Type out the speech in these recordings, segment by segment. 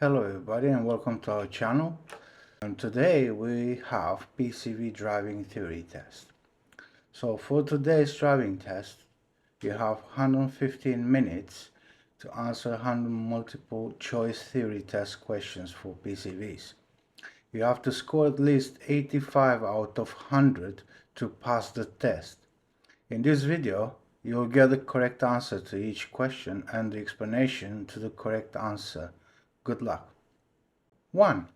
Hello everybody and welcome to our channel. And today we have PCV driving theory test. So for today's driving test, you have 115 minutes to answer 100 multiple choice theory test questions for PCVs. You have to score at least 85 out of 100 to pass the test. In this video, you'll get the correct answer to each question and the explanation to the correct answer. Good luck. 1.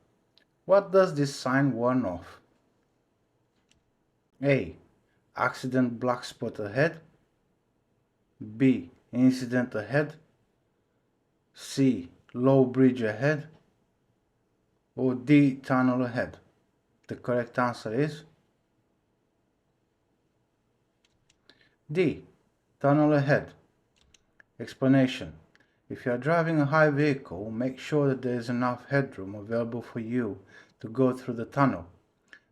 What does this sign warn of? A. Accident black spot ahead. B. Incident ahead. C. Low bridge ahead. Or D. Tunnel ahead. The correct answer is D. Tunnel ahead. Explanation. If you are driving a high vehicle, make sure that there is enough headroom available for you to go through the tunnel.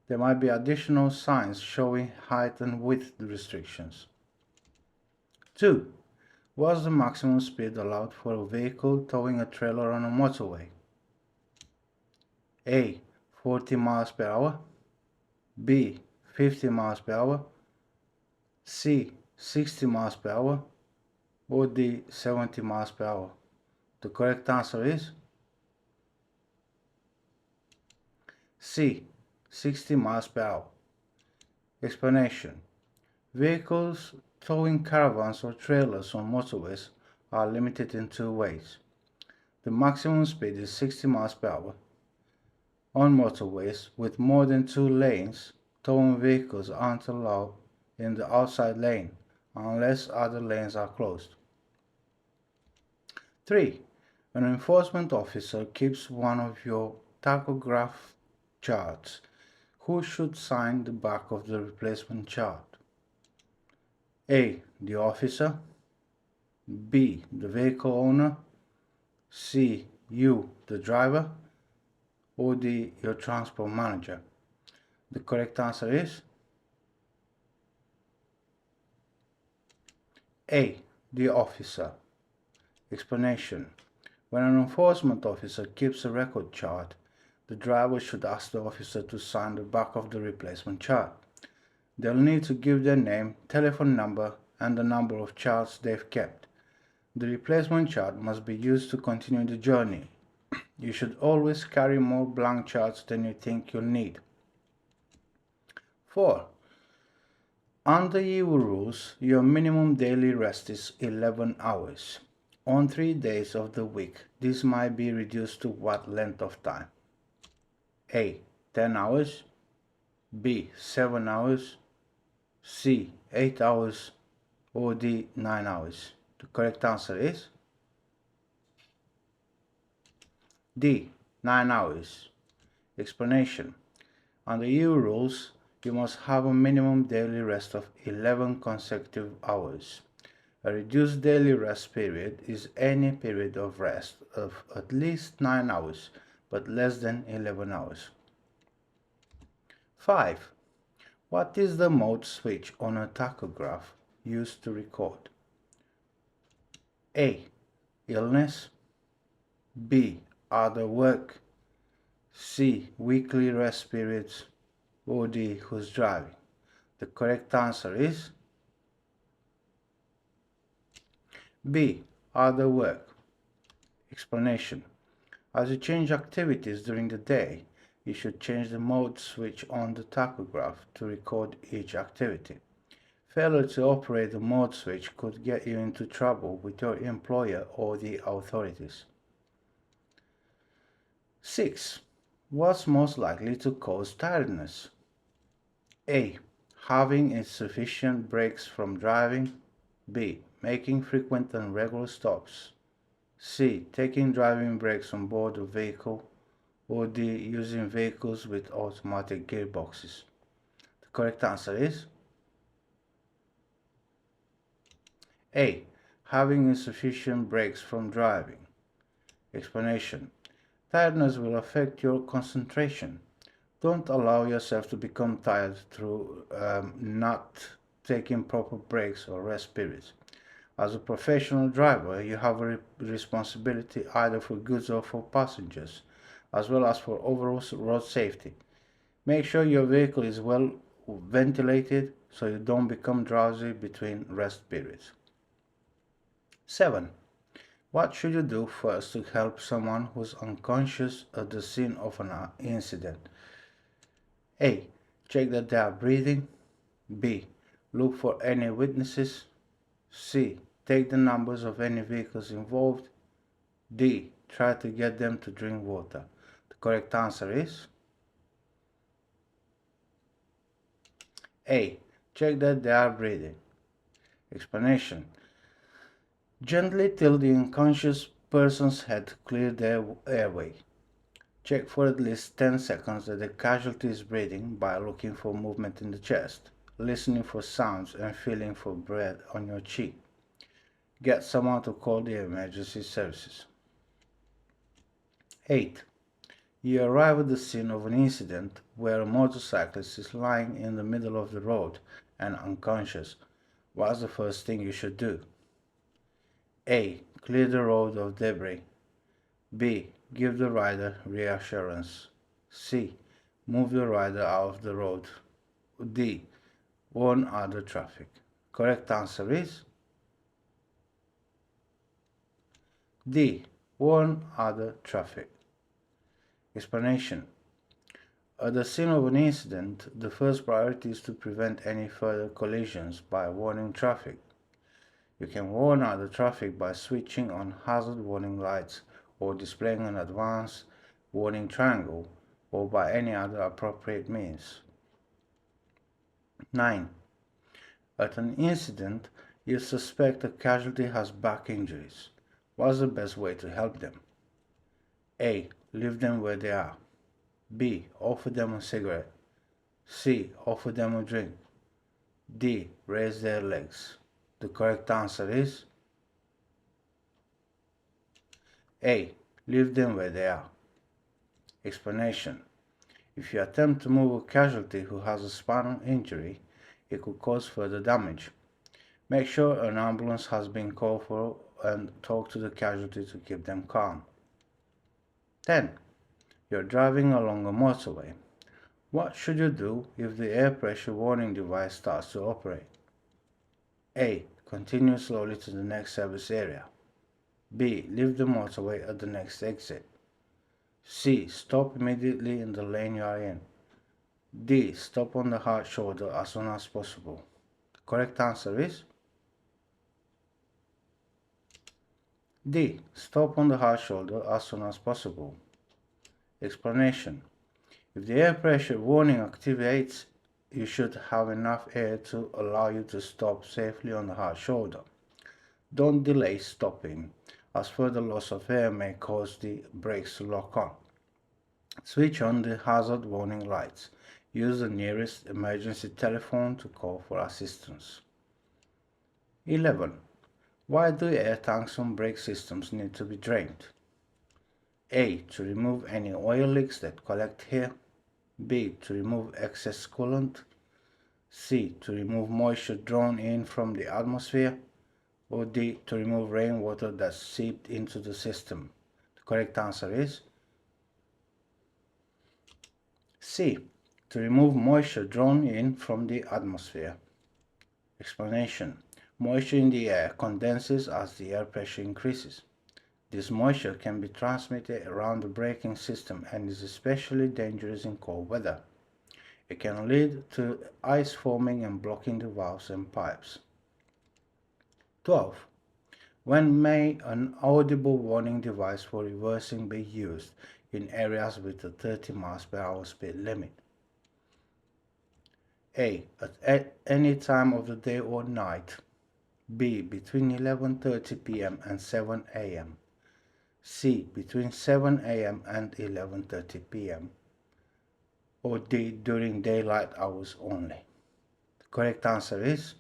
There might be additional signs showing height and width restrictions. 2. What's the maximum speed allowed for a vehicle towing a trailer on a motorway? A. 40 miles per hour. B. 50 miles per hour. C. 60 miles per hour. Or D. 70 miles per hour. The correct answer is C. 60 miles per hour. Explanation. Vehicles towing caravans or trailers on motorways are limited in two ways. The maximum speed is 60 miles per hour. On motorways with more than 2 lanes, towing vehicles aren't allowed in the outside lane unless other lanes are closed. 3. An enforcement officer keeps one of your tachograph charts. Who should sign the back of the replacement chart? A. The officer. B. The vehicle owner. C. You, the driver. Or D. Your transport manager. The correct answer is A. The officer. Explanation. When an enforcement officer keeps a record chart, the driver should ask the officer to sign the back of the replacement chart. They'll need to give their name, telephone number, and the number of charts they've kept. The replacement chart must be used to continue the journey. You should always carry more blank charts than you think you'll need. 4. Under EU rules, your minimum daily rest is 11 hours. On 3 days of the week, this might be reduced to what length of time? A. 10 hours. B. 7 hours. C. 8 hours. Or D. 9 hours. The correct answer is D. 9 hours. Explanation. Under EU rules, you must have a minimum daily rest of 11 consecutive hours. A reduced daily rest period is any period of rest of at least 9 hours, but less than 11 hours. 5. What is the mode switch on a tachograph used to record? A. Illness. B. Other work. C. Weekly rest periods. Or D. Who's driving? The correct answer is B. Other work. Explanation. As you change activities during the day, you should change the mode switch on the tachograph to record each activity. Failure to operate the mode switch could get you into trouble with your employer or the authorities. 6. What's most likely to cause tiredness? A. Having insufficient breaks from driving. B. Making frequent and regular stops. C. Taking driving breaks on board a vehicle. Or D. Using vehicles with automatic gearboxes. The correct answer is A. Having insufficient breaks from driving. Explanation. Tiredness will affect your concentration. Don't allow yourself to become tired through not taking proper breaks or rest periods. As a professional driver, you have a responsibility either for goods or for passengers, as well as for overall road safety. Make sure your vehicle is well ventilated so you don't become drowsy between rest periods. 7. What should you do first to help someone who's unconscious at the scene of an incident? A. Check that they are breathing. B. Look for any witnesses. C. Take the numbers of any vehicles involved. D. Try to get them to drink water. The correct answer is A. Check that they are breathing. Explanation. Gently tilt the unconscious person's head to clear their airway. Check for at least 10 seconds that the casualty is breathing by looking for movement in the chest, listening for sounds and feeling for breath on your cheek. Get someone to call the emergency services. 8. You arrive at the scene of an incident where a motorcyclist is lying in the middle of the road and unconscious. What's the first thing you should do? A. Clear the road of debris. B. Give the rider reassurance. C. Move the rider out of the road. D. Warn other traffic. Correct answer is D. Warn other traffic. Explanation. At the scene of an incident, the first priority is to prevent any further collisions by warning traffic. You can warn other traffic by switching on hazard warning lights or displaying an advanced warning triangle or by any other appropriate means. 9. At an incident, you suspect a casualty has back injuries. What's the best way to help them? A. Leave them where they are. B. Offer them a cigarette. C. Offer them a drink. D. Raise their legs. The correct answer is A. Leave them where they are. Explanation. If you attempt to move a casualty who has a spinal injury, it could cause further damage. Make sure an ambulance has been called for and talk to the casualty to keep them calm. 10. You're driving along a motorway. What should you do if the air pressure warning device starts to operate? A. Continue slowly to the next service area. B. Leave the motorway at the next exit. C. Stop immediately in the lane you are in. D. Stop on the hard shoulder as soon as possible. The correct answer is D. Stop on the hard shoulder as soon as possible. Explanation. If the air pressure warning activates, you should have enough air to allow you to stop safely on the hard shoulder. Don't delay stopping, as further loss of air may cause the brakes to lock on. Switch on the hazard warning lights. Use the nearest emergency telephone to call for assistance. 11. Why do air tanks on brake systems need to be drained? A. To remove any oil leaks that collect here. B. To remove excess coolant. C. To remove moisture drawn in from the atmosphere. Or D. To remove rainwater that's seeped into the system. The correct answer is C. To remove moisture drawn in from the atmosphere. Explanation. Moisture in the air condenses as the air pressure increases. This moisture can be transmitted around the braking system and is especially dangerous in cold weather. It can lead to ice forming and blocking the valves and pipes. 12. When may an audible warning device for reversing be used in areas with a 30 miles per hour speed limit? A. At any time of the day or night. B. Between 11:30 p.m. and 7 a.m. C. Between 7 a.m. and 11:30 p.m. Or D. During daylight hours only. The correct answer is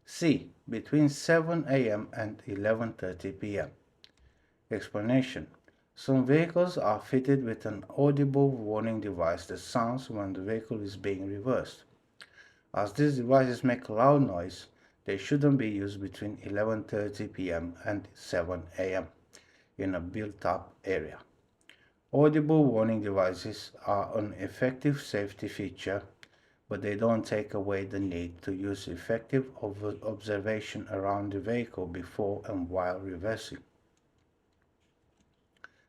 C. Between 7 a.m. and 11:30 p.m. Explanation. Some vehicles are fitted with an audible warning device that sounds when the vehicle is being reversed. As these devices make loud noise, they shouldn't be used between 11:30 p.m. and 7 a.m. in a built-up area. Audible warning devices are an effective safety feature, but they don't take away the need to use effective observation around the vehicle before and while reversing.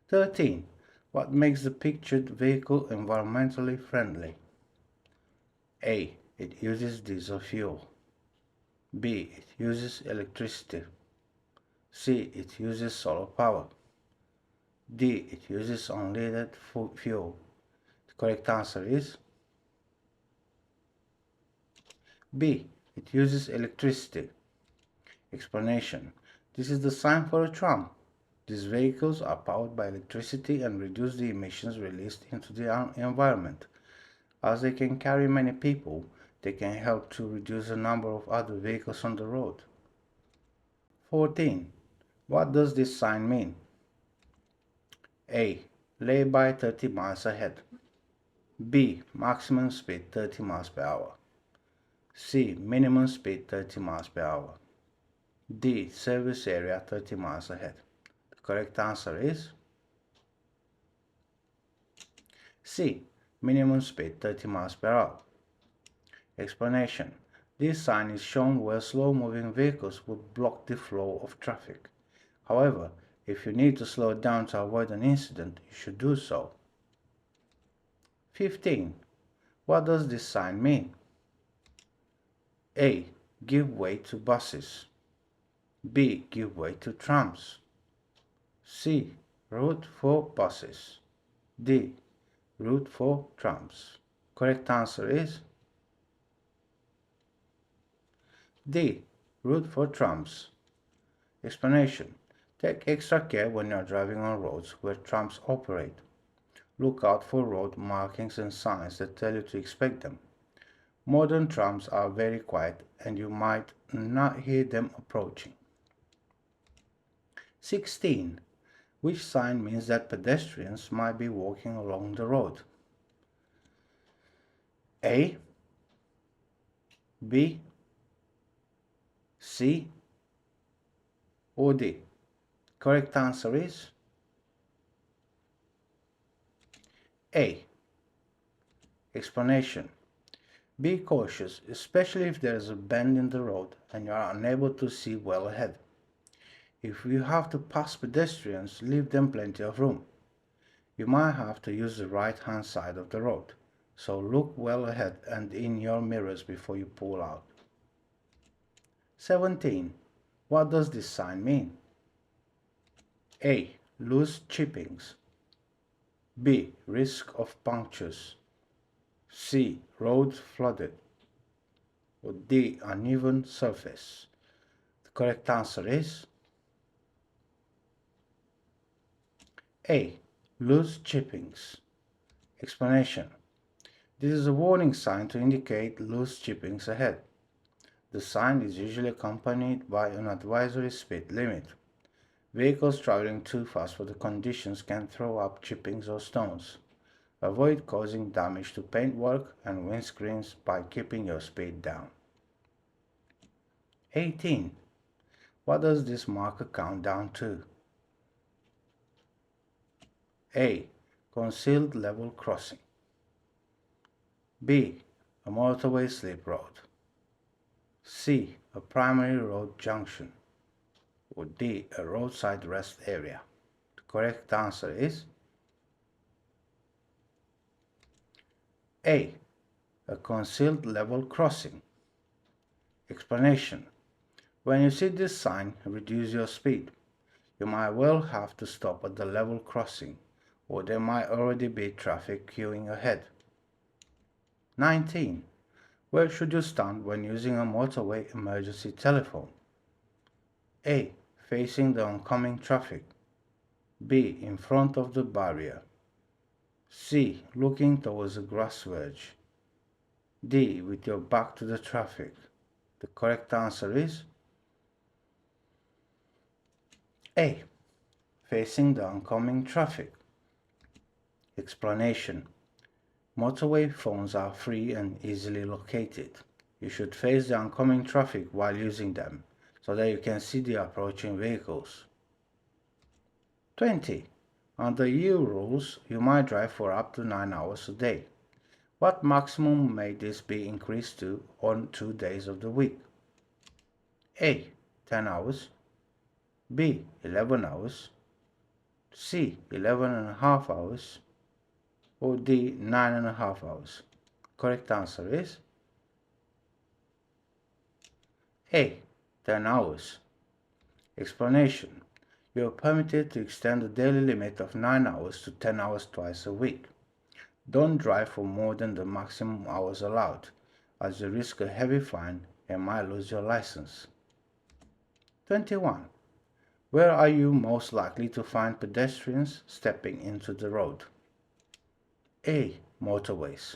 13. What makes the pictured vehicle environmentally friendly? A. It uses diesel fuel. B. It uses electricity. C. It uses solar power. D. It uses unleaded fuel. The correct answer is B. It uses electricity. Explanation. This is the sign for a tram. These vehicles are powered by electricity and reduce the emissions released into the environment. As they can carry many people, they can help to reduce the number of other vehicles on the road. 14. What does this sign mean? A. Lay-by 30 miles ahead. B. Maximum speed 30 miles per hour. C. Minimum speed 30 miles per hour. D. Service area 30 miles ahead. The correct answer is C. Minimum speed 30 miles per hour. Explanation. This sign is shown where slow-moving vehicles would block the flow of traffic. However, if you need to slow down to avoid an incident, you should do so. 15. What does this sign mean? A. Give way to buses. B. Give way to trams. C. Route for buses. D. Route for trams. Correct answer is D. Route for trams. Explanation. Take extra care when you are driving on roads where trams operate. Look out for road markings and signs that tell you to expect them. Modern trams are very quiet and you might not hear them approaching. 16. Which sign means that pedestrians might be walking along the road? A. B. C. Or D? Correct answer is A. Explanation. Be cautious, especially if there is a bend in the road and you are unable to see well ahead. If you have to pass pedestrians, leave them plenty of room. You might have to use the right-hand side of the road, so look well ahead and in your mirrors before you pull out. 17. What does this sign mean? A. Loose chippings. B. Risk of punctures. C. Road flooded. Or D. Uneven surface. The correct answer is A. Loose chippings. Explanation. This is a warning sign to indicate loose chippings ahead. The sign is usually accompanied by an advisory speed limit. Vehicles traveling too fast for the conditions can throw up chippings or stones. Avoid causing damage to paintwork and windscreens by keeping your speed down. 18. What does this marker count down to? A. Concealed level crossing. B. A motorway slip road. C. A primary road junction. Or D. A roadside rest area. The correct answer is A. A concealed level crossing. Explanation. When you see this sign, reduce your speed. You might well have to stop at the level crossing, or there might already be traffic queuing ahead. 19. Where should you stand when using a motorway emergency telephone? A. Facing the oncoming traffic. B. In front of the barrier. C. Looking towards the grass verge. D. With your back to the traffic. The correct answer is A. Facing the oncoming traffic. Explanation. Motorway phones are free and easily located. You should face the oncoming traffic while using them so that you can see the approaching vehicles. 20. Under EU rules, you might drive for up to 9 hours a day. What maximum may this be increased to on 2 days of the week? A. 10 hours, B. 11 hours, C. 11 and a half hours, or D. 9 and a half hours. Correct answer is A. 10 hours. Explanation. You are permitted to extend the daily limit of 9 hours to 10 hours twice a week. Don't drive for more than the maximum hours allowed, as you risk a heavy fine and might lose your license. 21. Where are you most likely to find pedestrians stepping into the road? A. Motorways,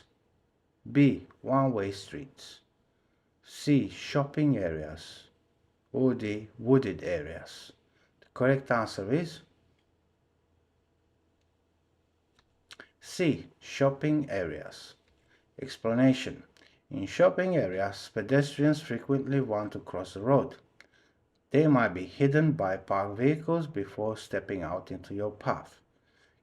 B. One-way streets, C. Shopping areas, or D. Wooded areas. The correct answer is C. Shopping areas. Explanation. In shopping areas, pedestrians frequently want to cross the road. They might be hidden by parked vehicles before stepping out into your path.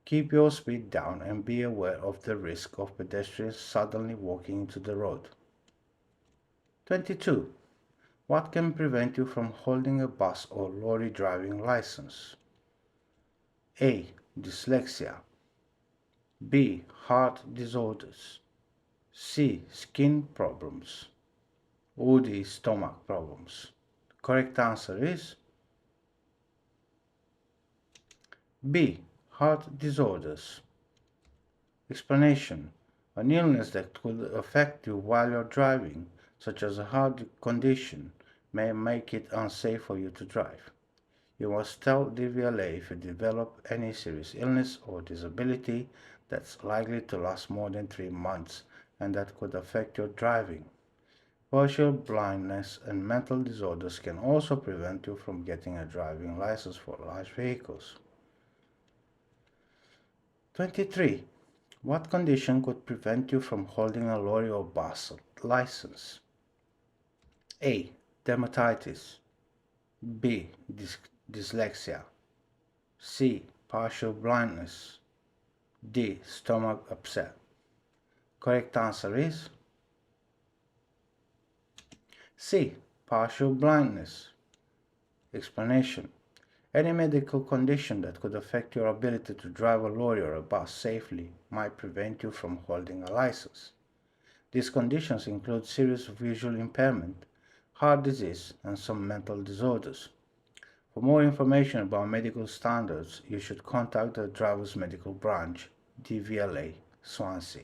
Keep your speed down and be aware of the risk of pedestrians suddenly walking into the road. 22. What can prevent you from holding a bus or lorry driving license? A. Dyslexia, B. Heart disorders, C. Skin problems, or D. Stomach problems. The correct answer is B. Heart disorders. Explanation. An illness that could affect you while you're driving, such as a heart condition, may make it unsafe for you to drive. You must tell DVLA if you develop any serious illness or disability that's likely to last more than 3 months and that could affect your driving. Partial blindness and mental disorders can also prevent you from getting a driving license for large vehicles. 23. What condition could prevent you from holding a lorry or bus license? A. Dermatitis, B. Dyslexia, C. Partial blindness, D. Stomach upset. Correct answer is C. Partial blindness. Explanation. Any medical condition that could affect your ability to drive a lorry or a bus safely might prevent you from holding a license. These conditions include serious visual impairment, heart disease, and some mental disorders. For more information about medical standards, you should contact the Driver's Medical Branch, DVLA, Swansea.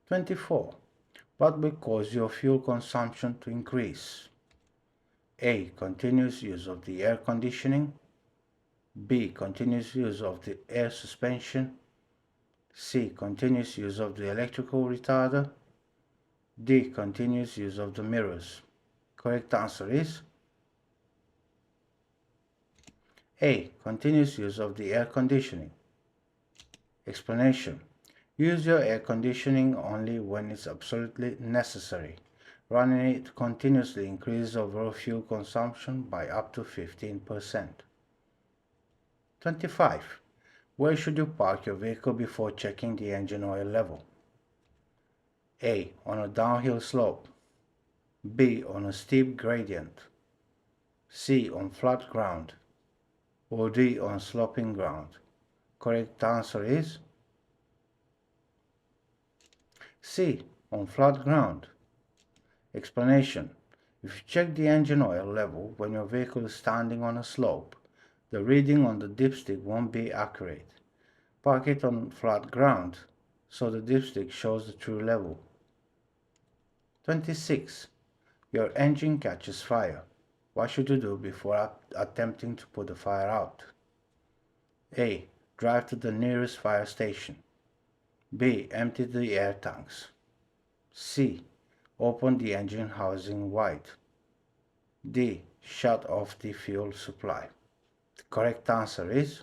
24. What will cause your fuel consumption to increase? A. Continuous use of the air conditioning, B. Continuous use of the air suspension, C. Continuous use of the electrical retarder, D. Continuous use of the mirrors. Correct answer is A. Continuous use of the air conditioning. Explanation. Use your air conditioning only when it's absolutely necessary. Running it continuously increases overall fuel consumption by up to 15%. 25. Where should you park your vehicle before checking the engine oil level? A. On a downhill slope, B. On a steep gradient, C. On flat ground, or D. On sloping ground. Correct answer is C. On flat ground. Explanation. If you check the engine oil level when your vehicle is standing on a slope, the reading on the dipstick won't be accurate. Park it on flat ground so the dipstick shows the true level. 26. Your engine catches fire. What should you do before attempting to put the fire out? A. Drive to the nearest fire station. B. Empty the air tanks. C. Open the engine housing wide. D. Shut off the fuel supply. The correct answer is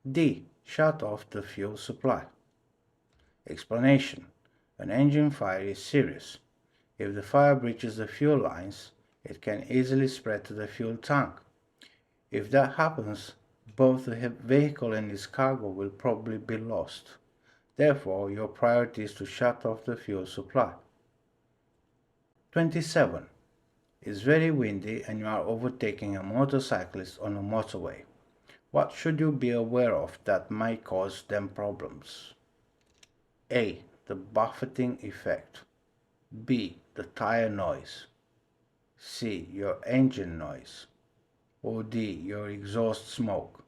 D. Shut off the fuel supply. Explanation. An engine fire is serious. If the fire breaches the fuel lines, it can easily spread to the fuel tank. If that happens, both the vehicle and its cargo will probably be lost. Therefore, your priority is to shut off the fuel supply. 27. It's very windy and you are overtaking a motorcyclist on a motorway. What should you be aware of that might cause them problems? A. The buffeting effect. B. The tire noise. C. Your engine noise. Or D. Your exhaust smoke.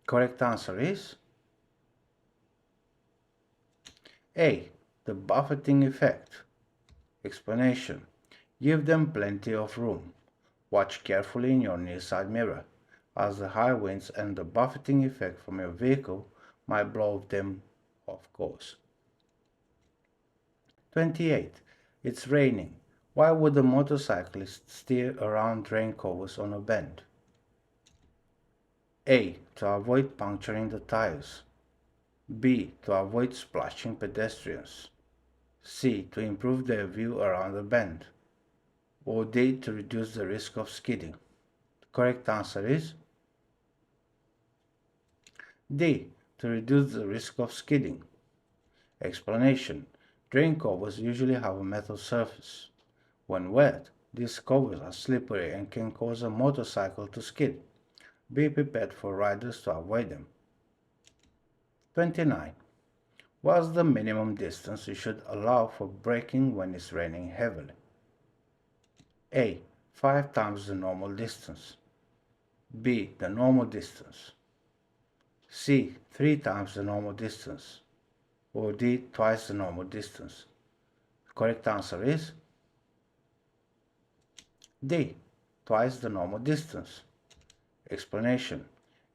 Correct answer is A. The buffeting effect. Explanation. Give them plenty of room. Watch carefully in your near side mirror, as the high winds and the buffeting effect from your vehicle might blow them off course. 28. It's raining. Why would a motorcyclist steer around rain covers on a bend? A. To avoid puncturing the tires. B. To avoid splashing pedestrians. C. To improve their view around the bend. Or D. To reduce the risk of skidding. The correct answer is D. To reduce the risk of skidding. Explanation. Drain covers usually have a metal surface. When wet, these covers are slippery and can cause a motorcycle to skid. Be prepared for riders to avoid them. 29. What's the minimum distance you should allow for braking when it's raining heavily? A. 5 times the normal distance. B. The normal distance. C. 3 times the normal distance. Or D. Twice the normal distance. The correct answer is D. Twice the normal distance. Explanation.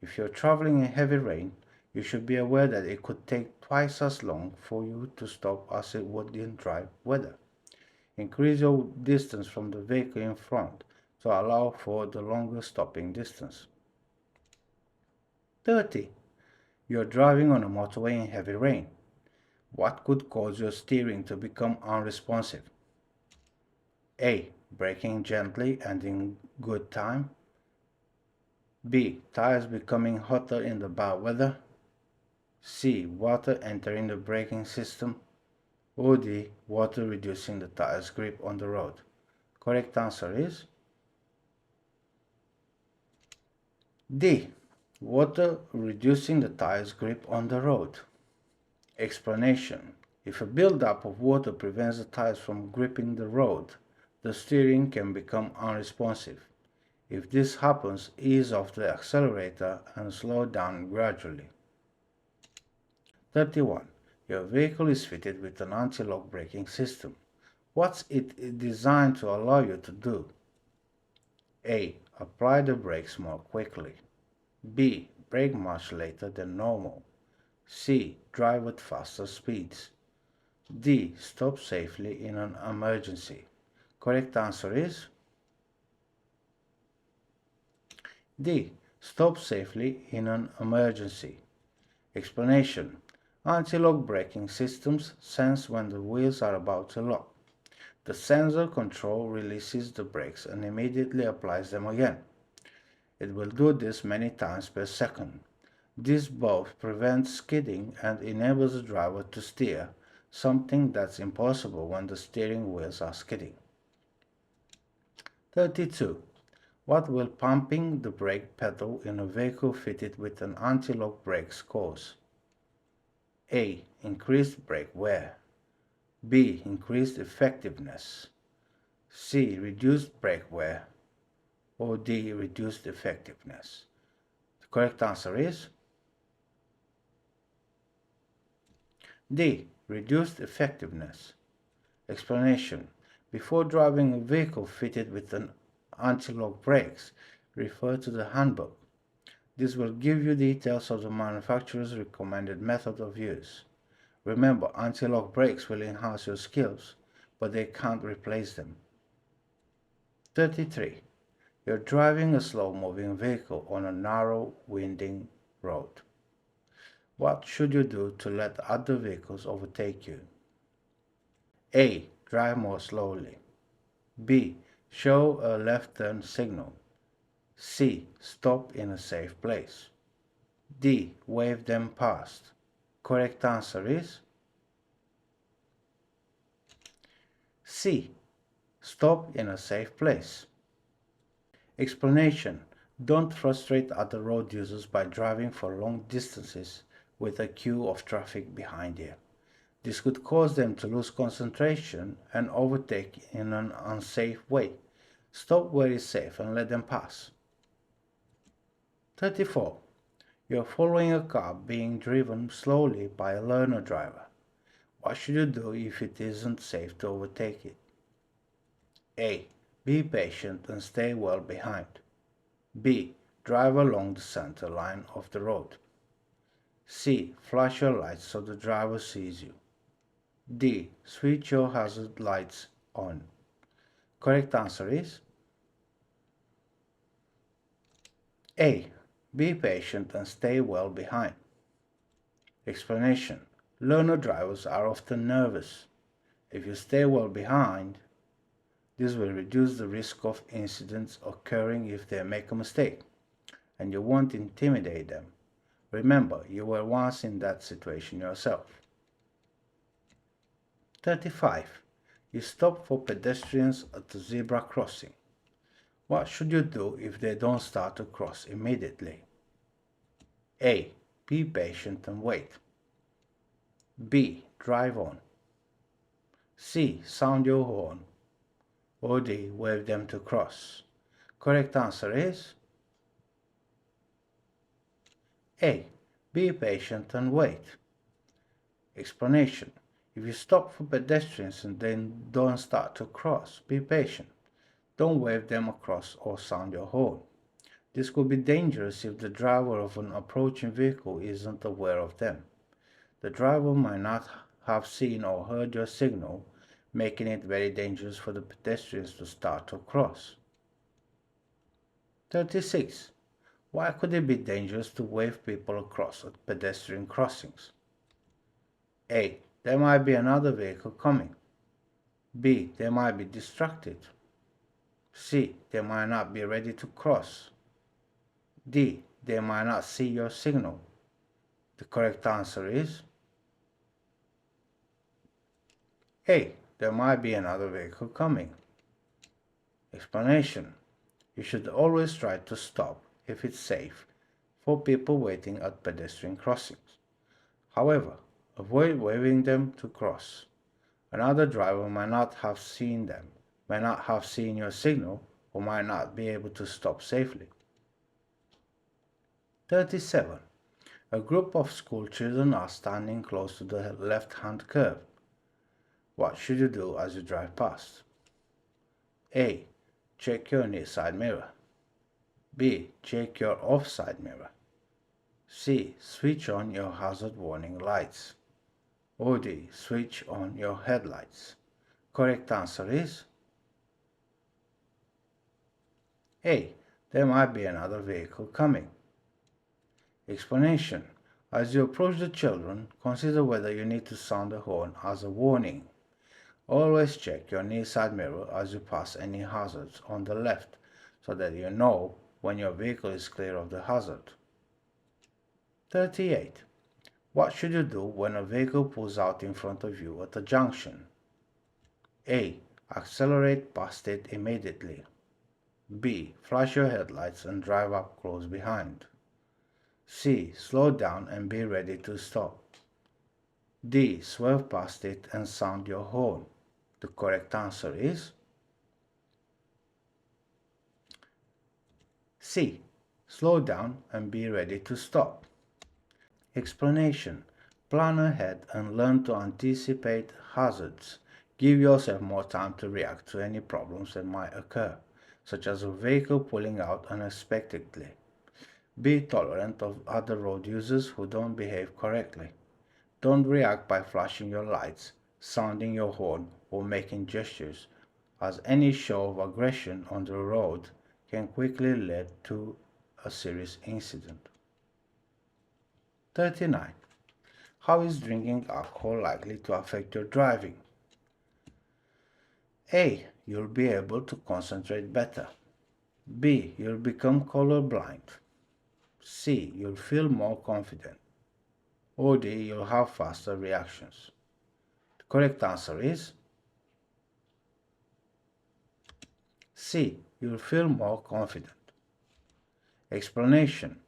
If you're traveling in heavy rain, you should be aware that it could take twice as long for you to stop as it would in dry weather. Increase your distance from the vehicle in front to allow for the longer stopping distance. 30. You're driving on a motorway in heavy rain. What could cause your steering to become unresponsive? A. Braking gently and in good time. B. Tires becoming hotter in the bad weather. C. Water entering the braking system. Or D. Water reducing the tire's grip on the road. Correct answer is D. Water reducing the tire's grip on the road. Explanation. If a buildup of water prevents the tires from gripping the road, the steering can become unresponsive. If this happens, ease off the accelerator and slow down gradually. 31. Your vehicle is fitted with an anti-lock braking system. What's it designed to allow you to do? A. Apply the brakes more quickly. B. Brake much later than normal. C. Drive at faster speeds. D. Stop safely in an emergency. Correct answer is D. Stop safely in an emergency. Explanation. Anti-lock braking systems sense when the wheels are about to lock. The sensor control releases the brakes and immediately applies them again. It will do this many times per second. This both prevents skidding and enables the driver to steer, something that's impossible when the steering wheels are skidding. 32. What will pumping the brake pedal in a vehicle fitted with an anti-lock brakes cause? A. Increased brake wear. B. Increased effectiveness. C. Reduced brake wear. Or D. Reduced effectiveness. The correct answer is D. Reduced effectiveness. Explanation. Before driving a vehicle fitted with an anti-lock brakes, refer to the handbook. This will give you details of the manufacturer's recommended method of use. Remember, anti-lock brakes will enhance your skills, but they can't replace them. 33. You're driving a slow-moving vehicle on a narrow, winding road. What should you do to let other vehicles overtake you? A. Drive more slowly. B. Show a left turn signal. C. Stop in a safe place. D. Wave them past. Correct answer is C. Stop in a safe place. Explanation: don't frustrate other road users by driving for long distances with a queue of traffic behind you. This could cause them to lose concentration and overtake in an unsafe way. Stop where it's safe and let them pass. 34. You're following a car being driven slowly by a learner driver. What should you do if it isn't safe to overtake it? A. Be patient and stay well behind. B. Drive along the center line of the road. C. Flash your lights so the driver sees you. D. Switch your hazard lights on. Correct answer is A. Be patient and stay well behind. Explanation: learner drivers are often nervous. If you stay well behind, this will reduce the risk of incidents occurring if they make a mistake, and you won't intimidate them. Remember, you were once in that situation yourself. 35. You stop for pedestrians at the zebra crossing. What should you do if they don't start to cross immediately? A. Be patient and wait. B. Drive on. C. Sound your horn. Or D. Wave them to cross. Correct answer is A. Be patient and wait. Explanation: if you stop for pedestrians and then don't start to cross, be patient. Don't wave them across or sound your horn. This could be dangerous if the driver of an approaching vehicle isn't aware of them. The driver might not have seen or heard your signal, making it very dangerous for the pedestrians to start to cross. 36. Why could it be dangerous to wave people across at pedestrian crossings? A. There might be another vehicle coming. B. They might be distracted. C. They might not be ready to cross. D. They might not see your signal. The correct answer is A. There might be another vehicle coming. Explanation: you should always try to stop if it's safe for people waiting at pedestrian crossings. However, avoid waving them to cross. Another driver might not have seen them, might not have seen your signal, or might not be able to stop safely. 37. A group of school children are standing close to the left-hand curve. What should you do as you drive past? A. Check your near side mirror. B. Check your off-side mirror. C. Switch on your hazard warning lights. Or D. Switch on your headlights. Correct answer is A. There might be another vehicle coming. Explanation: as you approach the children, consider whether you need to sound the horn as a warning. Always check your near side mirror as you pass any hazards on the left so that you know when your vehicle is clear of the hazard. 38. What should you do when a vehicle pulls out in front of you at a junction? A. Accelerate past it immediately. B. Flash your headlights and drive up close behind. C. Slow down and be ready to stop. D. Swerve past it and sound your horn. The correct answer is C. Slow down and be ready to stop. Explanation: plan ahead and learn to anticipate hazards. Give yourself more time to react to any problems that might occur, such as a vehicle pulling out unexpectedly. Be tolerant of other road users who don't behave correctly. Don't react by flashing your lights, sounding your horn, or making gestures, as any show of aggression on the road can quickly lead to a serious incident. 39. How is drinking alcohol likely to affect your driving? A. You'll be able to concentrate better. B. You'll become colorblind. C. You'll feel more confident. Or D. You'll have faster reactions. The correct answer is C. You'll feel more confident. Explanation.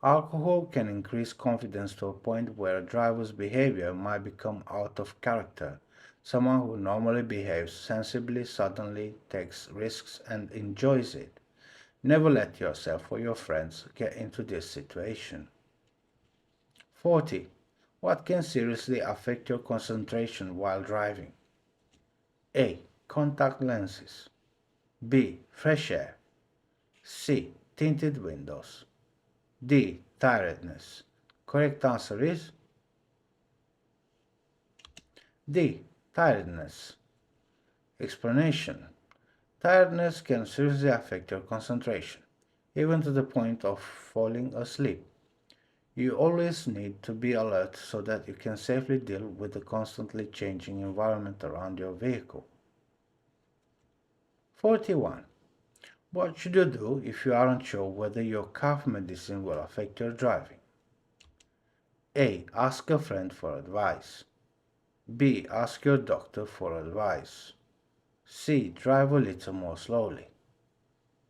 Alcohol can increase confidence to a point where a driver's behavior might become out of character. Someone who normally behaves sensibly suddenly takes risks and enjoys it. Never let yourself or your friends get into this situation. 40. What can seriously affect your concentration while driving? A. Contact lenses. B. Fresh air. C. Tinted windows. D. Tiredness. Correct answer is D. Tiredness. Explanation. Tiredness can seriously affect your concentration, even to the point of falling asleep. You always need to be alert so that you can safely deal with the constantly changing environment around your vehicle. 41. What should you do if you aren't sure whether your cough medicine will affect your driving? A. Ask a friend for advice. B. Ask your doctor for advice. C. Drive a little more slowly.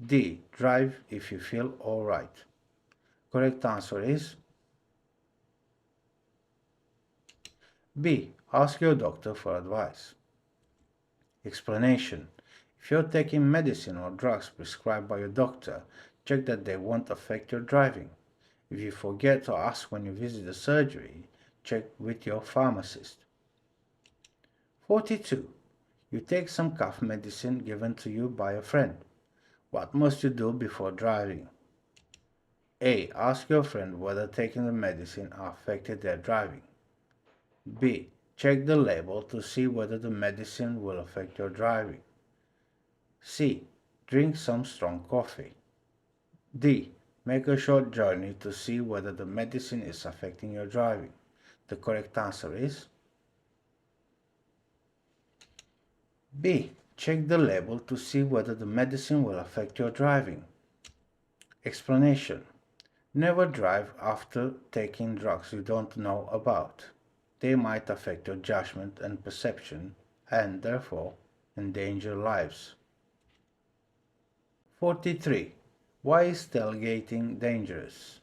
D. Drive if you feel alright. Correct answer is B. Ask your doctor for advice. Explanation. If you're taking medicine or drugs prescribed by your doctor, check that they won't affect your driving. If you forget to ask when you visit the surgery, check with your pharmacist. 42. You take some cough medicine given to you by a friend. What must you do before driving? A. Ask your friend whether taking the medicine affected their driving. B. Check the label to see whether the medicine will affect your driving. C. Drink some strong coffee. D. Make a short journey to see whether the medicine is affecting your driving. The correct answer is B. Check the label to see whether the medicine will affect your driving. Explanation. Never drive after taking drugs you don't know about. They might affect your judgment and perception and, therefore, endanger lives. 43. Why is tailgating dangerous?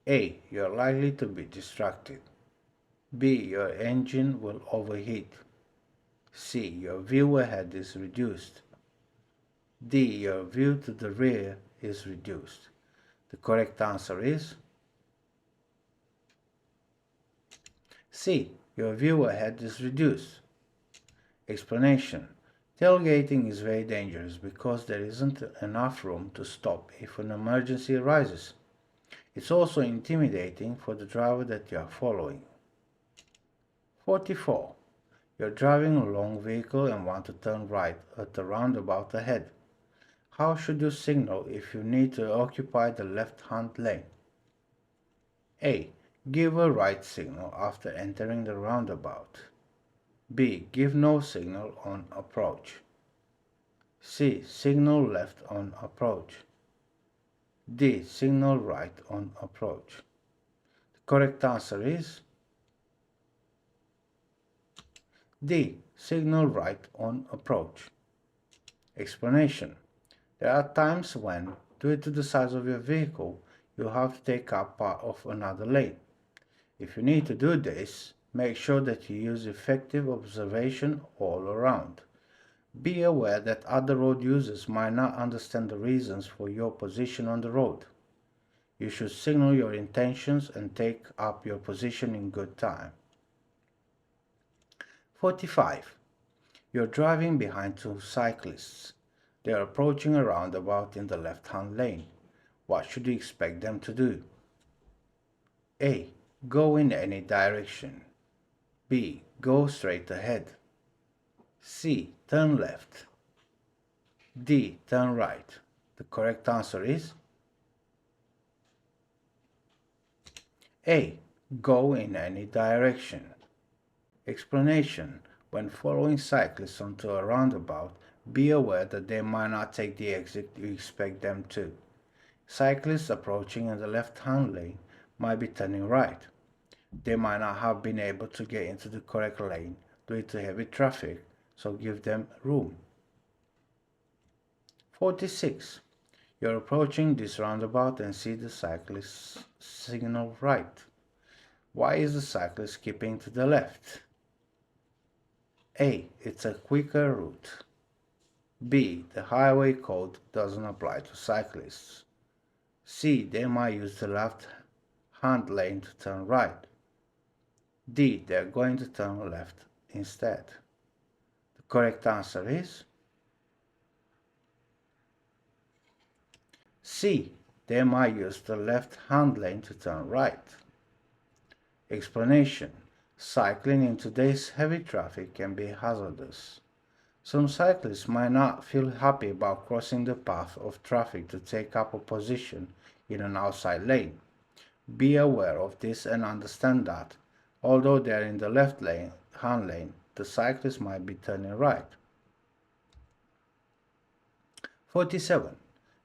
A. You're likely to be distracted. B. Your engine will overheat. C. Your view ahead is reduced. D. Your view to the rear is reduced. The correct answer is C. Your view ahead is reduced. Explanation. Tailgating is very dangerous because there isn't enough room to stop if an emergency arises. It's also intimidating for the driver that you are following. 44. You're driving a long vehicle and want to turn right at the roundabout ahead. How should you signal if you need to occupy the left-hand lane? A. Give a right signal after entering the roundabout. B. Give no signal on approach. C. Signal left on approach. D. Signal right on approach. The correct answer is D. Signal right on approach. Explanation. There are times when, due to the size of your vehicle, you have to take up part of another lane. If you need to do this, make sure that you use effective observation all around. Be aware that other road users might not understand the reasons for your position on the road. You should signal your intentions and take up your position in good time. 45. You're driving behind two cyclists. They are approaching a roundabout in the left-hand lane. What should you expect them to do? A. Go in any direction. B. Go straight ahead. C. Turn left. D. Turn right. The correct answer is A. Go in any direction. Explanation. When following cyclists onto a roundabout, be aware that they might not take the exit you expect them to. Cyclists approaching in the left-hand lane might be turning right. They might not have been able to get into the correct lane due to heavy traffic, so give them room. 46. You're approaching this roundabout and see the cyclist signal right. Why is the cyclist keeping to the left? A. It's a quicker route. B. The highway code doesn't apply to cyclists. C. They might use the left-hand lane to turn right. D. They're going to turn left instead. The correct answer is C. They might use the left-hand lane to turn right. Explanation. Cycling in today's heavy traffic can be hazardous. Some cyclists might not feel happy about crossing the path of traffic to take up a position in an outside lane. Be aware of this and understand that, although they are in the hand lane, the cyclist might be turning right. 47.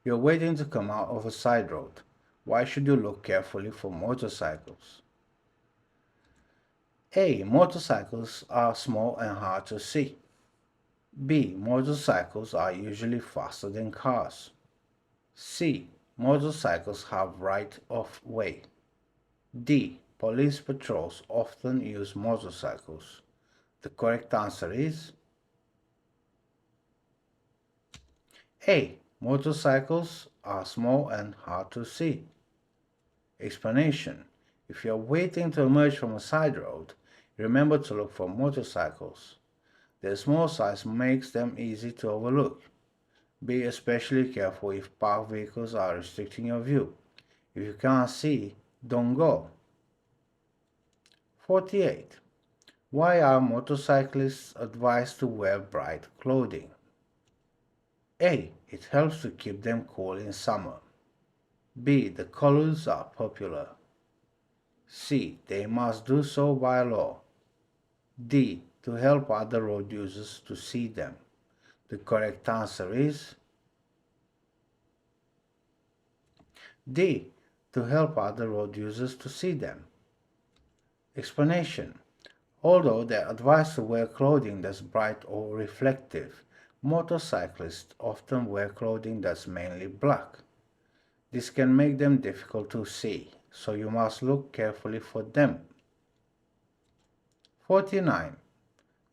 You're waiting to come out of a side road. Why should you look carefully for motorcycles? A. Motorcycles are small and hard to see. B. Motorcycles are usually faster than cars. C. Motorcycles have right of way. D. Police patrols often use motorcycles. The correct answer is A. Motorcycles are small and hard to see. Explanation. If you're waiting to emerge from a side road, remember to look for motorcycles. Their small size makes them easy to overlook. Be especially careful if parked vehicles are restricting your view. If you can't see, don't go. 48. Why are motorcyclists advised to wear bright clothing? A. It helps to keep them cool in summer. B. The colors are popular. C. They must do so by law. D. To help other road users to see them. The correct answer is D. To help other road users to see them. Explanation. Although they are advised to wear clothing that's bright or reflective, motorcyclists often wear clothing that's mainly black. This can make them difficult to see, so you must look carefully for them. 49.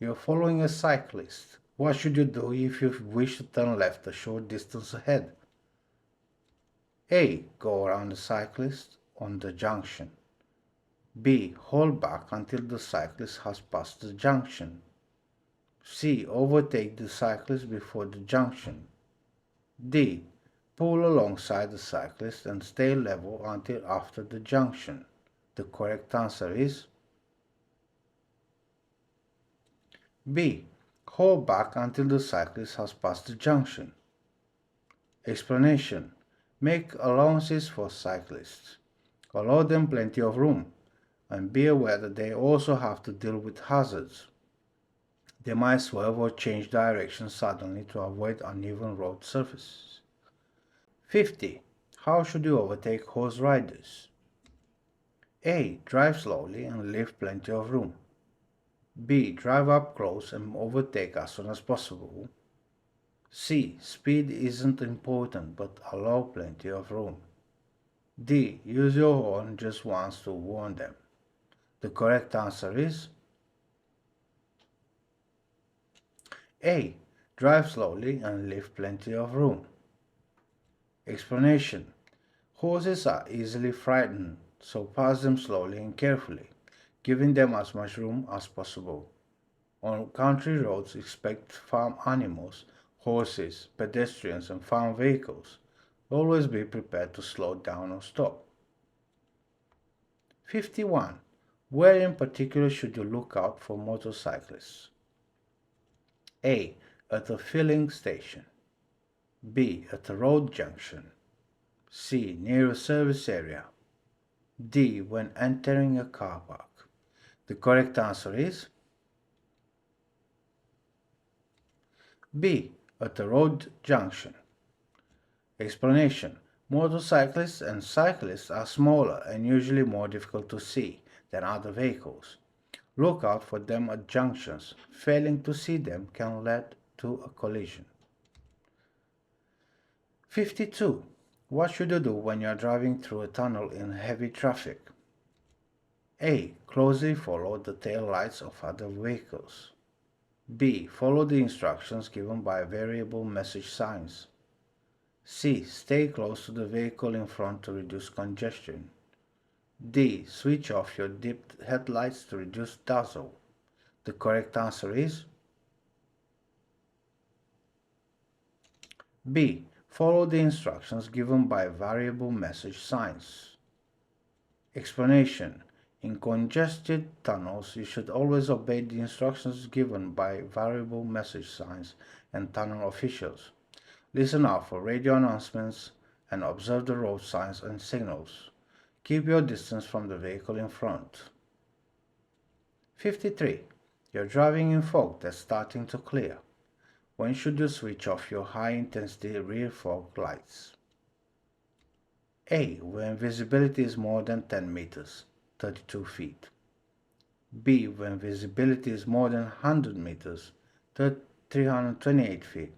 You're following a cyclist. What should you do if you wish to turn left a short distance ahead? A. Go around the cyclist on the junction. B. Hold back until the cyclist has passed the junction. C. Overtake the cyclist before the junction. D. Pull alongside the cyclist and stay level until after the junction. The correct answer is B. Hold back until the cyclist has passed the junction. Explanation. Make allowances for cyclists. Allow them plenty of room, and be aware that they also have to deal with hazards. They might swerve or change direction suddenly to avoid uneven road surfaces. 50. How should you overtake horse riders? A. Drive slowly and leave plenty of room. B. Drive up close and overtake as soon as possible. C. Speed isn't important but allow plenty of room. D. Use your horn just once to warn them. The correct answer is A. Drive slowly and leave plenty of room. Explanation. Horses are easily frightened, so pass them slowly and carefully, giving them as much room as possible. On country roads, expect farm animals, horses, pedestrians, and farm vehicles. Always be prepared to slow down or stop. 51. Where in particular should you look out for motorcyclists? A. At a filling station. B. At a road junction. C. Near a service area. D. When entering a car park. The correct answer is B. At a road junction. Explanation. Motorcyclists and cyclists are smaller and usually more difficult to see than other vehicles. Look out for them at junctions. Failing to see them can lead to a collision. 52. What should you do when you are driving through a tunnel in heavy traffic? A. Closely follow the tail lights of other vehicles. B. Follow the instructions given by variable message signs. C. Stay close to the vehicle in front to reduce congestion. D. Switch off your dipped headlights to reduce dazzle. The correct answer is B. Follow the instructions given by variable message signs. Explanation. In congested tunnels, you should always obey the instructions given by variable message signs and tunnel officials. Listen out for radio announcements and observe the road signs and signals. Keep your distance from the vehicle in front. 53. You're driving in fog that's starting to clear. When should you switch off your high-intensity rear fog lights? A. When visibility is more than 10 meters, 32 feet. B. When visibility is more than 100 meters, 328 feet.